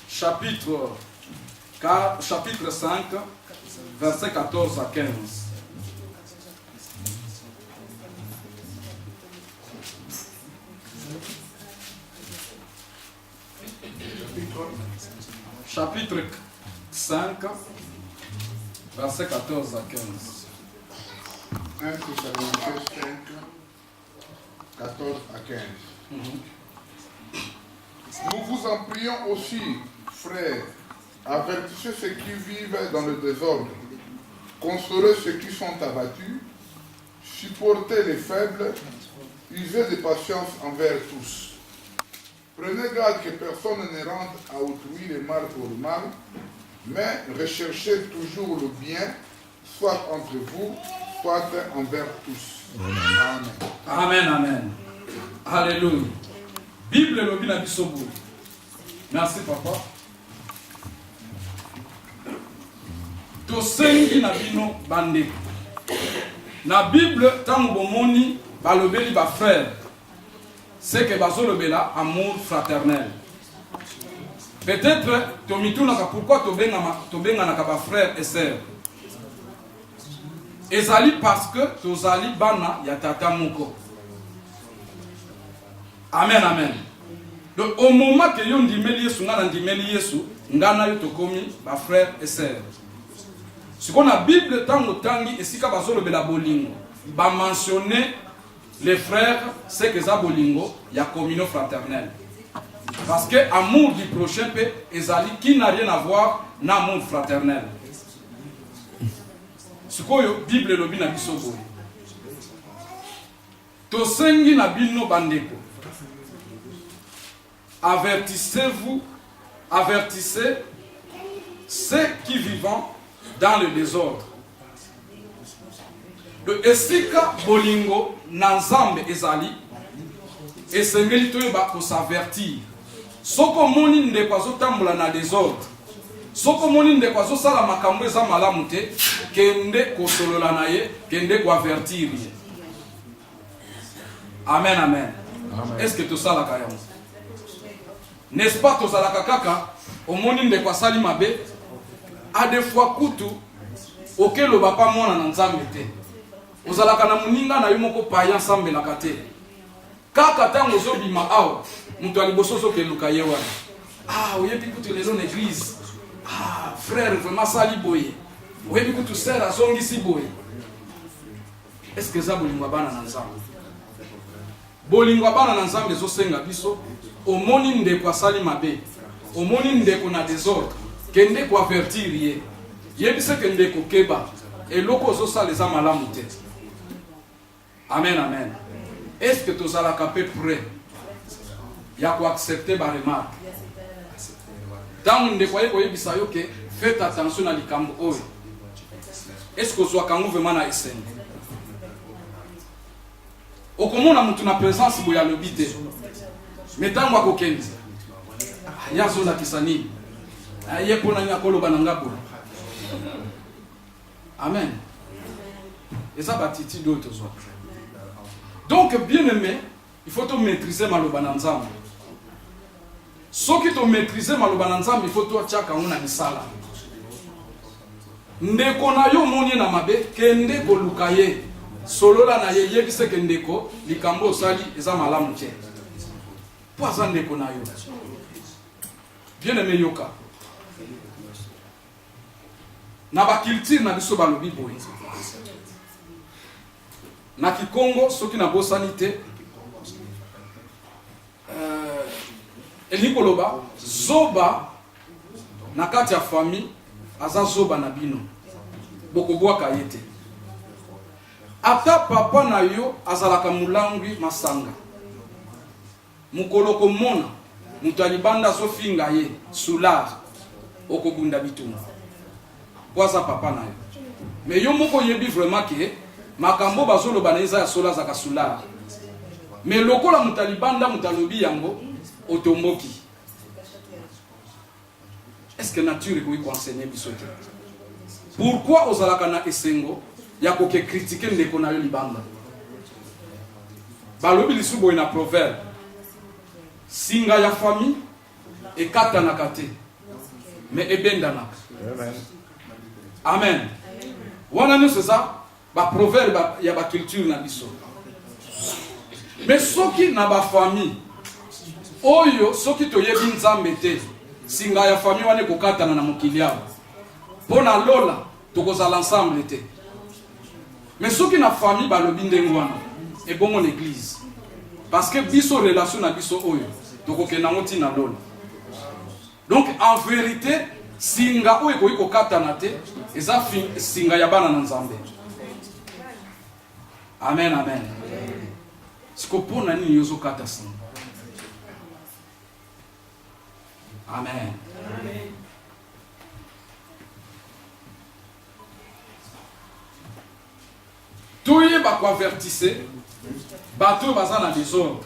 chapitre 5 verset 14 à 15. Chapitre 5 verset 14 à 15. 1 Thessaloniciens 5, 14 à 15. Nous vous en prions aussi, frères, avertissez ceux qui vivent dans le désordre, consolez ceux qui sont abattus, supportez les faibles, usez de patience envers tous. Prenez garde que personne ne rende à autrui le mal pour le mal, mais recherchez toujours le bien, soit entre vous, soit envers tous. Amen. Amen, amen. Alléluia. Bible lobi na biso boye. Merci papa. Tosengi na bino bande. Na Bible tango bomoni balobeli ba frère. C'est que bazolobela amour fraternel. Peut-être tomituna ka pourquoi tobenga na ka ba frère et sœur. Ezali parce que tozali bana ya tata moko. Amen, amen. Donc au moment que yon ndimeli Yesu ngana ndimeli Yesu ngana yo tokomi ba frère et sœur. Ce qu'on a Bible tango tangi esika bazolobela bolingo ba mentionner les frères c'est que za bolingo ya communion fraternelle. Parce que amour du prochain peut ezali qui n'a rien à voir na amour fraternel. Ce que Bible lobi na biso boye. Tosengi na bino bandeko. Avertissez ceux qui vivent dans le désordre. Le esika bolingo na nzambe ezali esengeli toyeba ko s'avertir. Soko moni ndeko azotambola na désordre. Soko moni ndeko azosala makambo eza malamu te, kende kosolola na ye, kende ko avertir ye. Amen, amen. Est-ce que tout ça la kayam? N'est-ce pas tout ça la kaka? Au moni ndeko asali mabe, a des fois kutu auquel le papa mona na nzambe te. Ozalaka na muninga na yumoko payan sambe la kate. Kaka tango zobima awa, mutu aliboso so keluka yewa. Ah, oyebi kutu lezo na église. Ah, frère, vraiment sali boye. Oyebi kutu sœur azongisi boye. Est-ce que ça bolingo bana na nzambe? Bolingo bana na nzambe zo senga biso, omoni ndeko asali mabe. Omoni ndeko na désordre. Kende ko avertir ye. Yebise kende ko keba. Eloko zo sala eza malamu te. Amen, amen. Est-ce que tu as la capé prêt? Il y a quoi accepter ma remarque. Dans le décoyer, faites attention à l'ikambo. Est-ce que tu as vraiment na SN? Au comment on a une présence pour y aller bité. Mais dans moi coquin. Il y a zone qui s'anime. Il y a pour n'anya kolo banangabo. Amen. Et ça va titi d'autres autres. Donc, bien aimé, il faut te maîtriser malobananzam. Ce qui te maîtriser malobananzam, il faut te tchaka una misala. Ndeko na yo moni na mabe, kende ko lukaye. Solo la na ye yebise kendeko, likambo sali eza malamu che. Poisa ndeko na yo. Bien aimé yoka. Na ba culture na biso balobi boye. Na Kikongo, soki na bosanité, elikoloba, zoba, na kati ya famille, aza zoba na bino. Bokobwa kayete. Ata papa na yo, azalaka mulangwi masanga. Mukoloko mona, mutalibanda sofinga ye, soulard, okobunda bituma. Kwaza papa na yo. Mais yo moko yebi vraiment que makambo bazolo banaiza ya sola za kasula. Mais lokola mutalibanda mutalobi yango otomboki. Est-ce que nature est enseigner bisote? Pourquoi ozalaka na esengo ya koke critiquer ndeko na yo libanda? Balobi lisubo ina proverbe. Singa ya famille ekata na kate. Mais ebenda na. Amen. Amen. Wana nous c'est ça. Ba proverbe ya ba culture na biso. Mais soki na ba famille oyo soki toyebi nzambe te singa ya famille wane kokatana na mokili yao pona lola tokozala ensemble te. Mais soki na famille balobi ndengo wana e bongo l'église parce que biso relation na biso oyo tokokena ngoti na lola. Donc en vérité singa oyo koyi kokatana te eza singa ya bana na nzambe. Amen, amen. Sikopona nini yozo kata singa. Amen. Toye ba ko avertissé, bateau baza na désordre.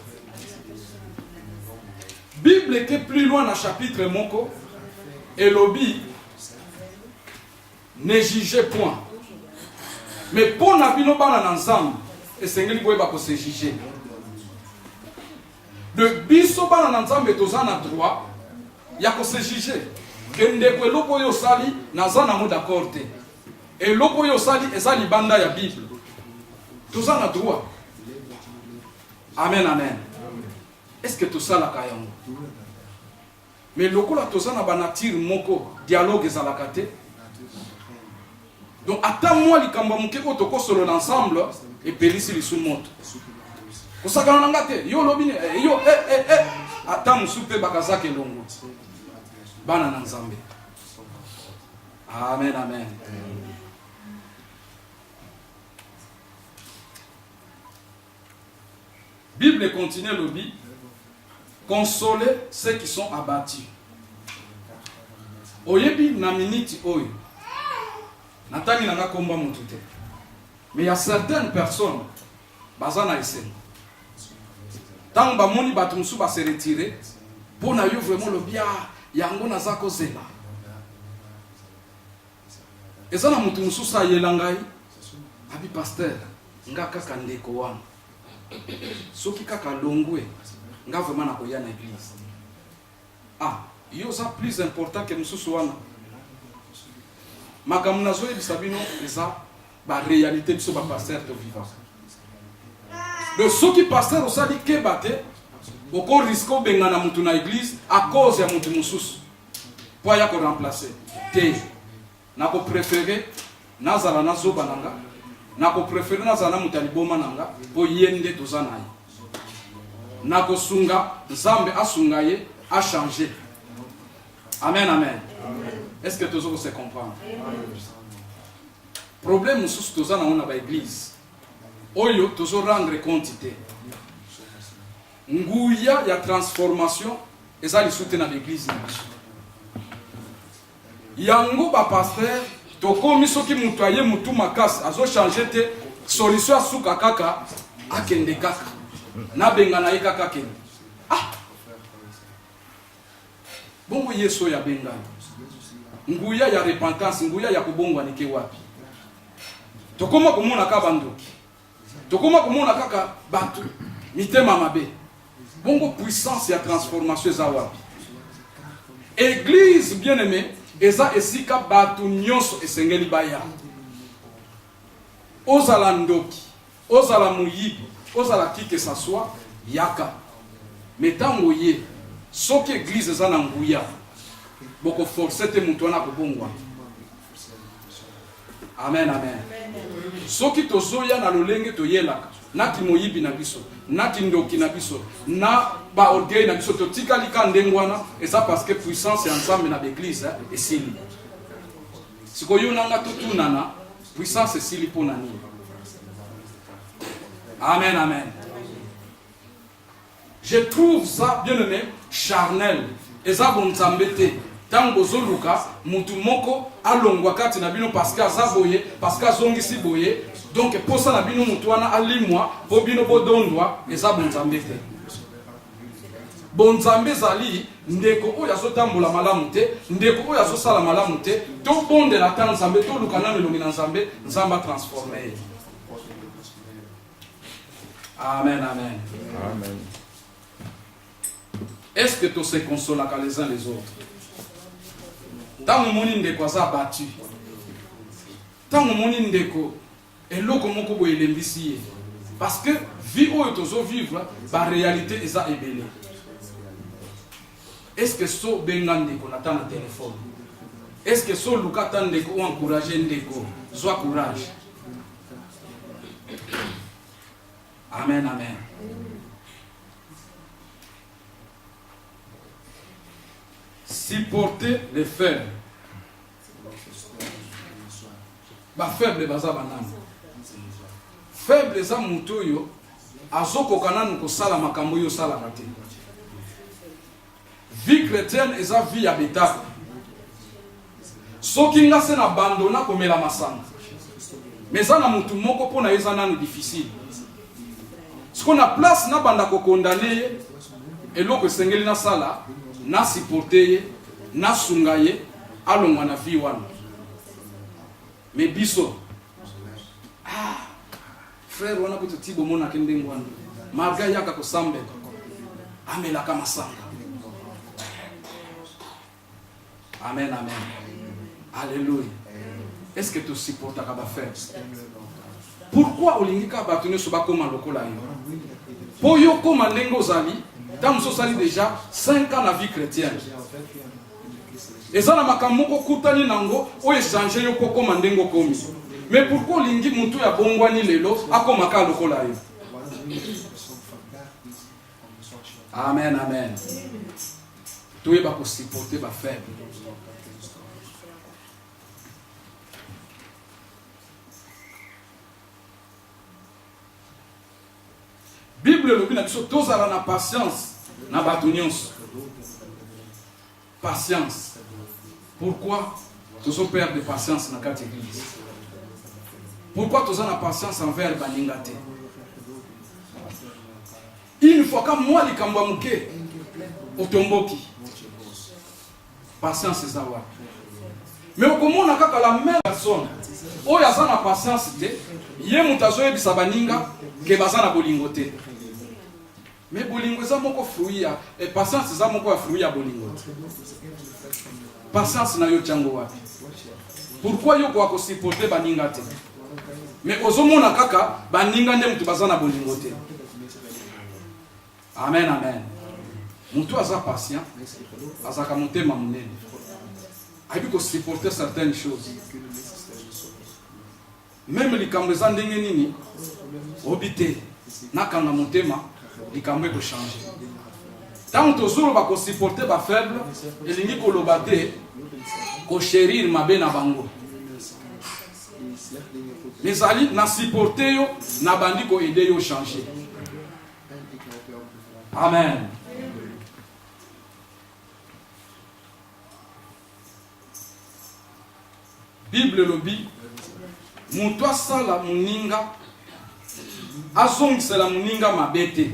Bible était plus loin dans chapitre moko et lobi ne jugez point. Mais pour na bino bana ensemble et sengeli boye ba ko se juger. De biso bana nzambe tozana droit ya ko se juger. Kende ko eloko yo sali nazana mo d'accord te. Eloko yo sali ezali banda ya Bible. Tozana droit. Amen, amen. Est-ce que tout ça la kayango? Mais lokola tozana banatir moko dialogue ezalakate. Donc attends-moi likambo muke ko toko solo ensemble et pelisi li sous moto. Kosakana ngate yo lobine yo attends musupe bakazake longo. Bana na nzambe. Amen, amen. Bible continue le dit consoler ceux qui sont abattus. Oyebi na minute oyo Natani nanga komba mutute. Mais il y a certaines personnes, bazana esengo. Tant ba moni batumsu ba se retirer, pour na yo vraiment le bien, yango naza kozela. Ezana mutumsu sa yelangai, abi pasteur, nga kaka ndeko wana. Soki kaka longwe, nga vraiment na koya na église. Ah, yo ça plus important que mususu wana. Makamuna zo ebisabino eza ba réalité biso ba pasteur to vivant. Le soki pasteur osali kebate, oko risque benga na mutu na église à cause ya mutu mususu. Po ya ko remplacer. Te na ko préférer nazala na zo bananga. Na ko préférer nazala na mutu liboma nanga po yende tozana yi. Na ko sunga Nzambe asunga ye a changer. Amen, amen. Est-ce que tous vous se comprendre? Problème sous tous on a l'église. Oyo toujours rendre compte. Nguya ya transformation et ça les soutient dans l'église. Yango ba pasteur to komi soki mutu aye mutu makasi azo changer te solution asuka kaka akende kaka na benga na kaka kende. Ah. Bongo yeso ya benga. Nguya ya repentance, nguya ya kubongwa nike wapi. Tokoma komona ka bandoki. Tokoma komona kaka batu mitema mabe. Bongo puissance ya transformation za wapi. Église bien-aimée, eza esika batu nyonso esengeli baya. Ozala ndoki, ozala muyibi, ozala kike sa soit yaka. Metango ye, soki église eza na nguya. Boko forcer te mutu wana kubongwa. Amen, amen. Soki tozoya na lolenge toyelaka, nati moyibi na biso, nati ndoki na biso, na ba orgueil na biso totika lika ndengwana, et ça parce que puissance est ensemble na l'église et sili. Sikoyo nanga tutunana, puissance est sili pour nani. Amen, amen. Je trouve ça bien aimé charnel. Et ça bon t'embêter. Tango zoluka mutu moko alongwa kati na bino parce que azaboye parce que azongisi boye donc pour ça na bino mutu wana alimwa po bino bodondwa eza bonzambe te bonzambe zali ndeko oyo azotambola malamu te ndeko oyo azosala malamu te to bondela ta nzambe to luka na melongi na nzambe nzamba transformer. Amen, amen. Amen. Est-ce que tous se consolent les uns les autres? Tant que mon indéco a battu, tant que mon indéco est là comme on peut l'embisser. Parce que vie où tu vivre, la réalité est ébélée. Est-ce que so bengandeko n'attend le téléphone? Est-ce que so lukata ndeko ou encourager ndeko? Sois courage. Amen, amen. Supporter les faibles. Ba faible baza banana. Faible za mutu yo azoko kananu ko sala makambo yo sala kate. Vie chrétienne eza vie ya beta. Soki nga se na abandona komela masanga. Mais ça na mutu moko pona eza nanu difficile. Ce qu'on a place na banda ko condamner eloko esengeli na sala na supporter na sungaye alongwa na vie wana. Mais biso frère wana kutu tibo mona kende ngwana marga yaka ko sambe amela kama sanga. Amen, amen. Alléluia. Est-ce que tu supportes ta faire? Pourquoi olingika batune soba koma lokola yo? Po yo koma nengo zali, tam so sali déjà 5 ans la vie chrétienne. Et ça na makamoko kutani nango o échanger yo koma ndengo komi. Mais pourquoi olingi mutu ya bongwani lelo akoma ka lokola yo? Amen, amen. Tu es pas pour supporter ba faible. Bible le bina biso tozala na patience na batunions. Patience. Pourquoi? Tous perdre de patience dans cette église. Pourquoi tous avons la patience envers Baningate? Une fois que moi, les Kambamouké, au Tomboki, patience c'est ça. Mais au comment on a la même personne, où il y a la patience, il y a un tazo et Sabaninga qui est basé na bolingote. Mais bolingo c'est mon fruit et patience c'est mon fruit à bolingote. Patience na yo tchango wapi. Pourquoi yo kwa ko supporter baninga te? Mais ozomona kaka baninga nde mutu basé na bolingote. Amen amen. Mutu aza patient, azaka motema munene. Il faut supporter certaines choses. Même les Cambréens ndenge nini, obité, nakanga motema, les Cambréens ko changer. Tant que toujours va supporter ba faible, et lingi ko lobate, ko chérir mabe na bango. Les alliés na supporter yo, na bandi ko aider yo changer. Amen. Bible lobi mutu asala muninga azongisela muninga mabete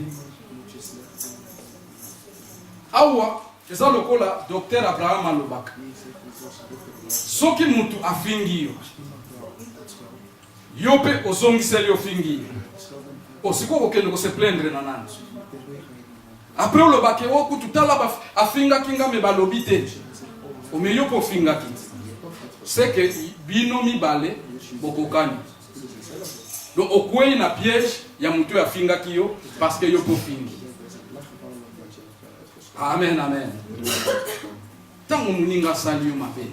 awa eza lokola docteur Abraham alobaka soki mutu afingi yo pe ozongiseli ofingi osiko kokende ko se plaindre na nani après olobake wo kututala afinga kinga me balobi te o me yo po finga kiti c'est que bino mibale bokokani. Donc au coin na piège ya mutu ya finga kiyo parce que yo po fingi. Amen amen. Tant muninga sali yo mabe.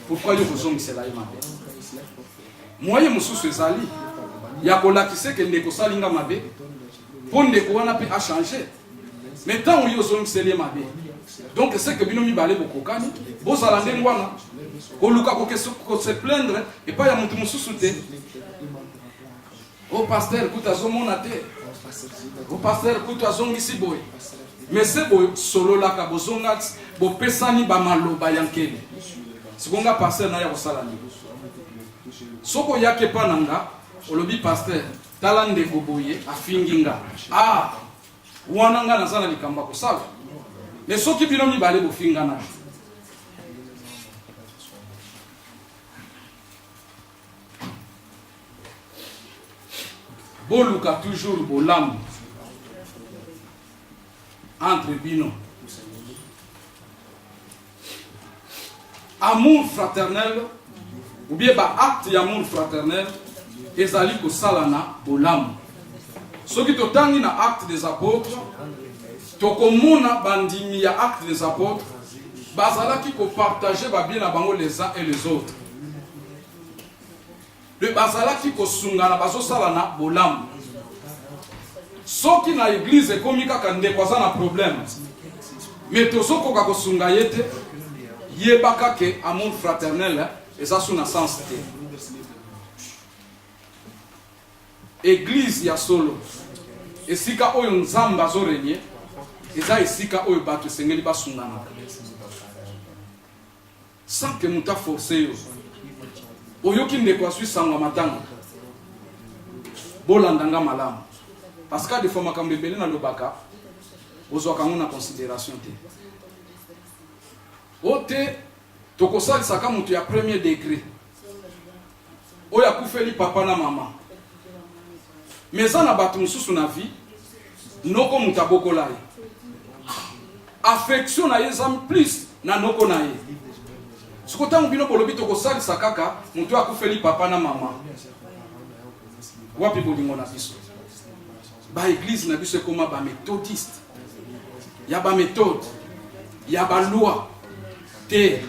Pourquoi yo kozongi cela yo mabe? Moye mususu ezali ya kolakise ke ndeko salinga mabe. Pour ndeko wana pe a changer. Mais tant yo zongi cela mabe. Donc c'est que bino mibale bokokani, bozala ndengwana. Koluka ko se plaindre et pas ya mutu mususu te. Oh pasteur, kuta zomona te. Oh pasteur, kuta zongi si boy. Mais c'est boy solo la ka bozonga bo pesani ba maloba yankele. Sikonga pasteur na ya kosala ni. Soko yake pananga, olobi pasteur, talande ko boye afinginga. Ah, wananga na sana likamba kosala. Mais soki bino mibale bo fingana. Boluka toujours bolam entre bino. Amour fraternel ou bien ba acte d'amour fraternel ezali ko salana bolam. Soki totangi na acte des apôtres, tokomona bandimi ya acte des apôtres, bazalaki ko partager ba bien na bango les uns et les autres. Le bazalaki ko sungana bazo salana bolam. Soki na église komi kaka ndeko aza na problème. Mais tozoko ka ko sunga yete yebaka ke amour fraternel eza suna sens te. Église ya solo esika oyo nzamba zo régner eza esika oyo bato sengeli basungana. Sans que muta forcer yo. Oyoki ndeko asui sangwa matanga bolandanga malamu parce que des fois makambe belé na lobaka ozwaka ngona considération te ote tokosali saka mutu ya premier degré oya kufeli papa na mama mais ça na batu mususu na vie noko mutabokola ye affection na yezam plus na noko na ye. Sikotangu bino bolobi tokosali sakaka mutu akufeli papa na mama. Wapi bolingo na biso? Ba église na biso koma ba méthodiste. Ya ba méthode, ya ba loi. Te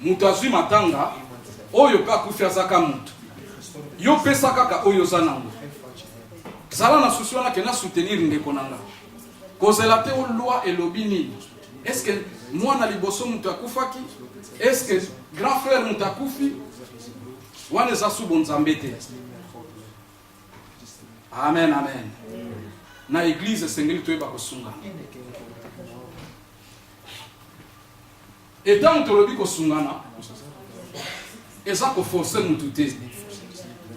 mutu azui matanga oyo ka kufia saka mutu. Yo pesa kaka oyo zanango. Zala na susu wana kena soutenir ndeko nanga. Kozela te o loi elobi nini? Est-ce que moi na liboso mutu akufaki? Est-ce que grand frère Moutakufi wane za subo nzambete? Amen amen. Na église sengeli toyeba kosunga. Et tant que tolobi kosungana, eza koforce mutu te,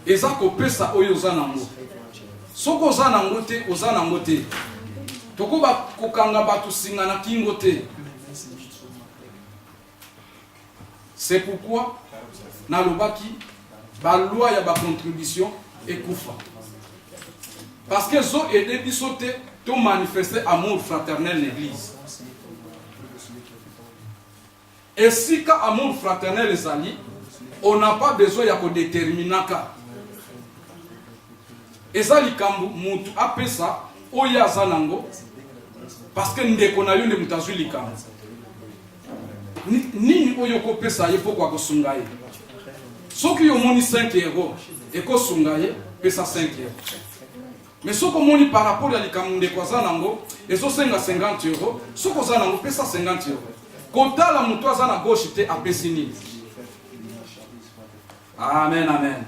eza kopesa oyo oza nango. Soki oza nango te, oza nango te. Toko kokanga bato singa na kingo te. C'est pourquoi nalobaki ba loi ya ba contribution ekufa. Parce que zo aidé biso te to manifester amour fraternel l'église. Et si ka amour fraternel ezali, on n'a pas besoin ya ko déterminer ka. Ezali kambu mutu apesa oya zanango parce que ndeko na yo nde mutazwi likambu. Nini oyo ko pesa ye pokwa ko sungaye. Soki yo moni 5 euros et ko sungaye pesa 5 euros. Mais soko moni par rapport à likambu ndeko zanango ezo senga 50 euros, soko zanango pesa 50 euros. Kota la mutu azana gauche te apesi nini. Amen, amen.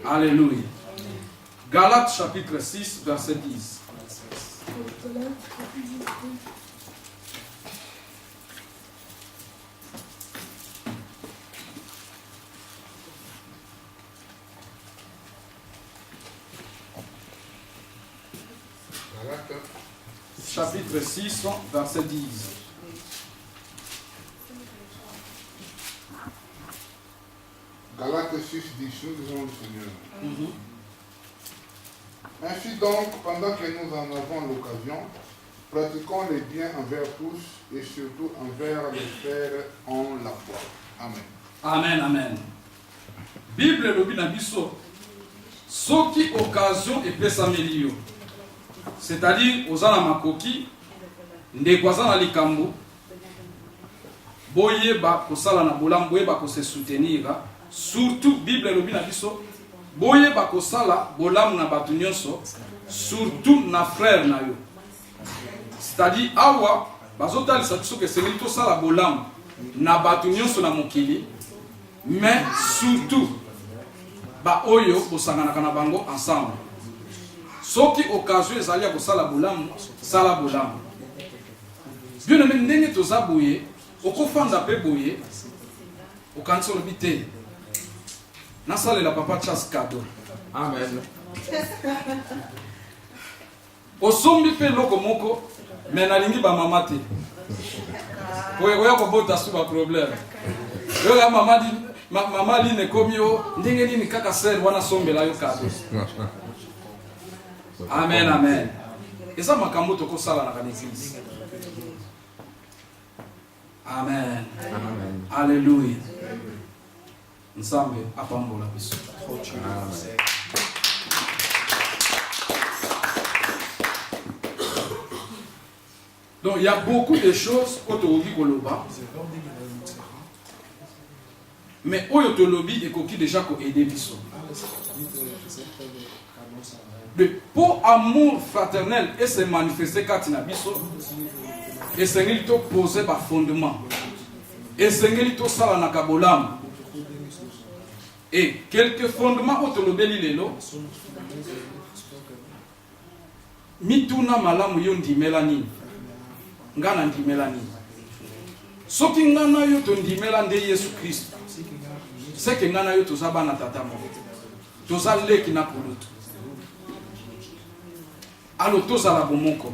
Alléluia. Galates chapitre 6, verset 10. Chapitre 6, verset 10. Galates 6, 10, nous disons le Seigneur. Ainsi donc, pendant que nous en avons l'occasion, pratiquons les biens envers tous et surtout envers les frères en la foi. Amen. Amen, amen. Bible lobi na biso. Soki occasion epesameli yo. C'est-à-dire ozana makoki ndeko azana likambo boyeba kosala na bolambo boyeba ko se soutenir. Surtout Bible lobi na biso boyeba kosala bolamu na bato nyonso, surtout na frère na yo. C'est-à-dire awa bazotalisa biso ke sengeli tosala bolamu na bato nyonso na mokili, mais surtout ba oyo bosanganaka na bango ensemble. Soki occasion ezali ya kosala bolamu, sala bolamu. Bien aimé, ndenge toza boye okofanda pe boye okanisa olobi te nasalela papa Charles cadeau. Amen. Osombi pe loko moko mais nalingi ba mama te. Oya ko bota su ba problème. Yo la mama di mama li ne komi yo ndenge nini kaka ser wana sombela yo cadeau. Amen, amen. Eza makambo to ko sala na l'église. Amen. Amen. Alléluia. Nzambe apambola biso. Donc il y a beaucoup de choses autorobi koloba. Mais oyo tolobi ekoki déjà ko aider biso. Le pour amour fraternel et se manifester katina biso. Et sengeli to poser ba fondement. Et sengeli to sala na kabolam. Et quelques fondements autolobeli lelo. Mituna malamu yo ndimela nini. Ngana ndimela nini. Soki ngana yo to ndimela nde Yesu Christ. C'est que ngana yo to zabana tata mo. To zaleki na kulutu. Alo to zala bomoko.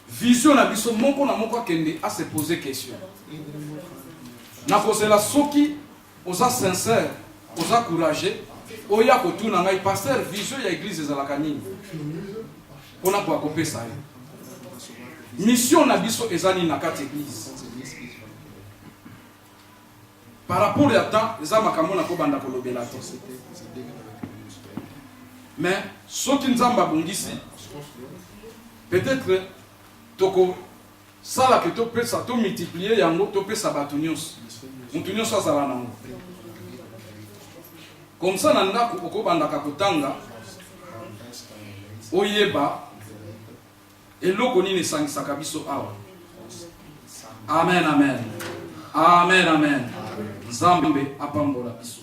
Vision na biso moko na moko akende a se poser question. Na posela soki oza sincère, oza courageux, oya kotuna ngai pasteur vision ya église ezalaka nini. Pona kwa kopesa yo. Mission na biso ezani na kati église. Par rapport à temps, eza makambo na ko banda kolobela to. Mais soki nzamba bongisi peut-être toko sala que to pesa to multiplier yango to pesa bato nyonso. Mutu nyonso azala nango. Comme ça nanda ko okobandaka kotanga oyeba eloko nini esangisaka biso awa. Amen, amen. Amen, amen. Nzambe apambola biso.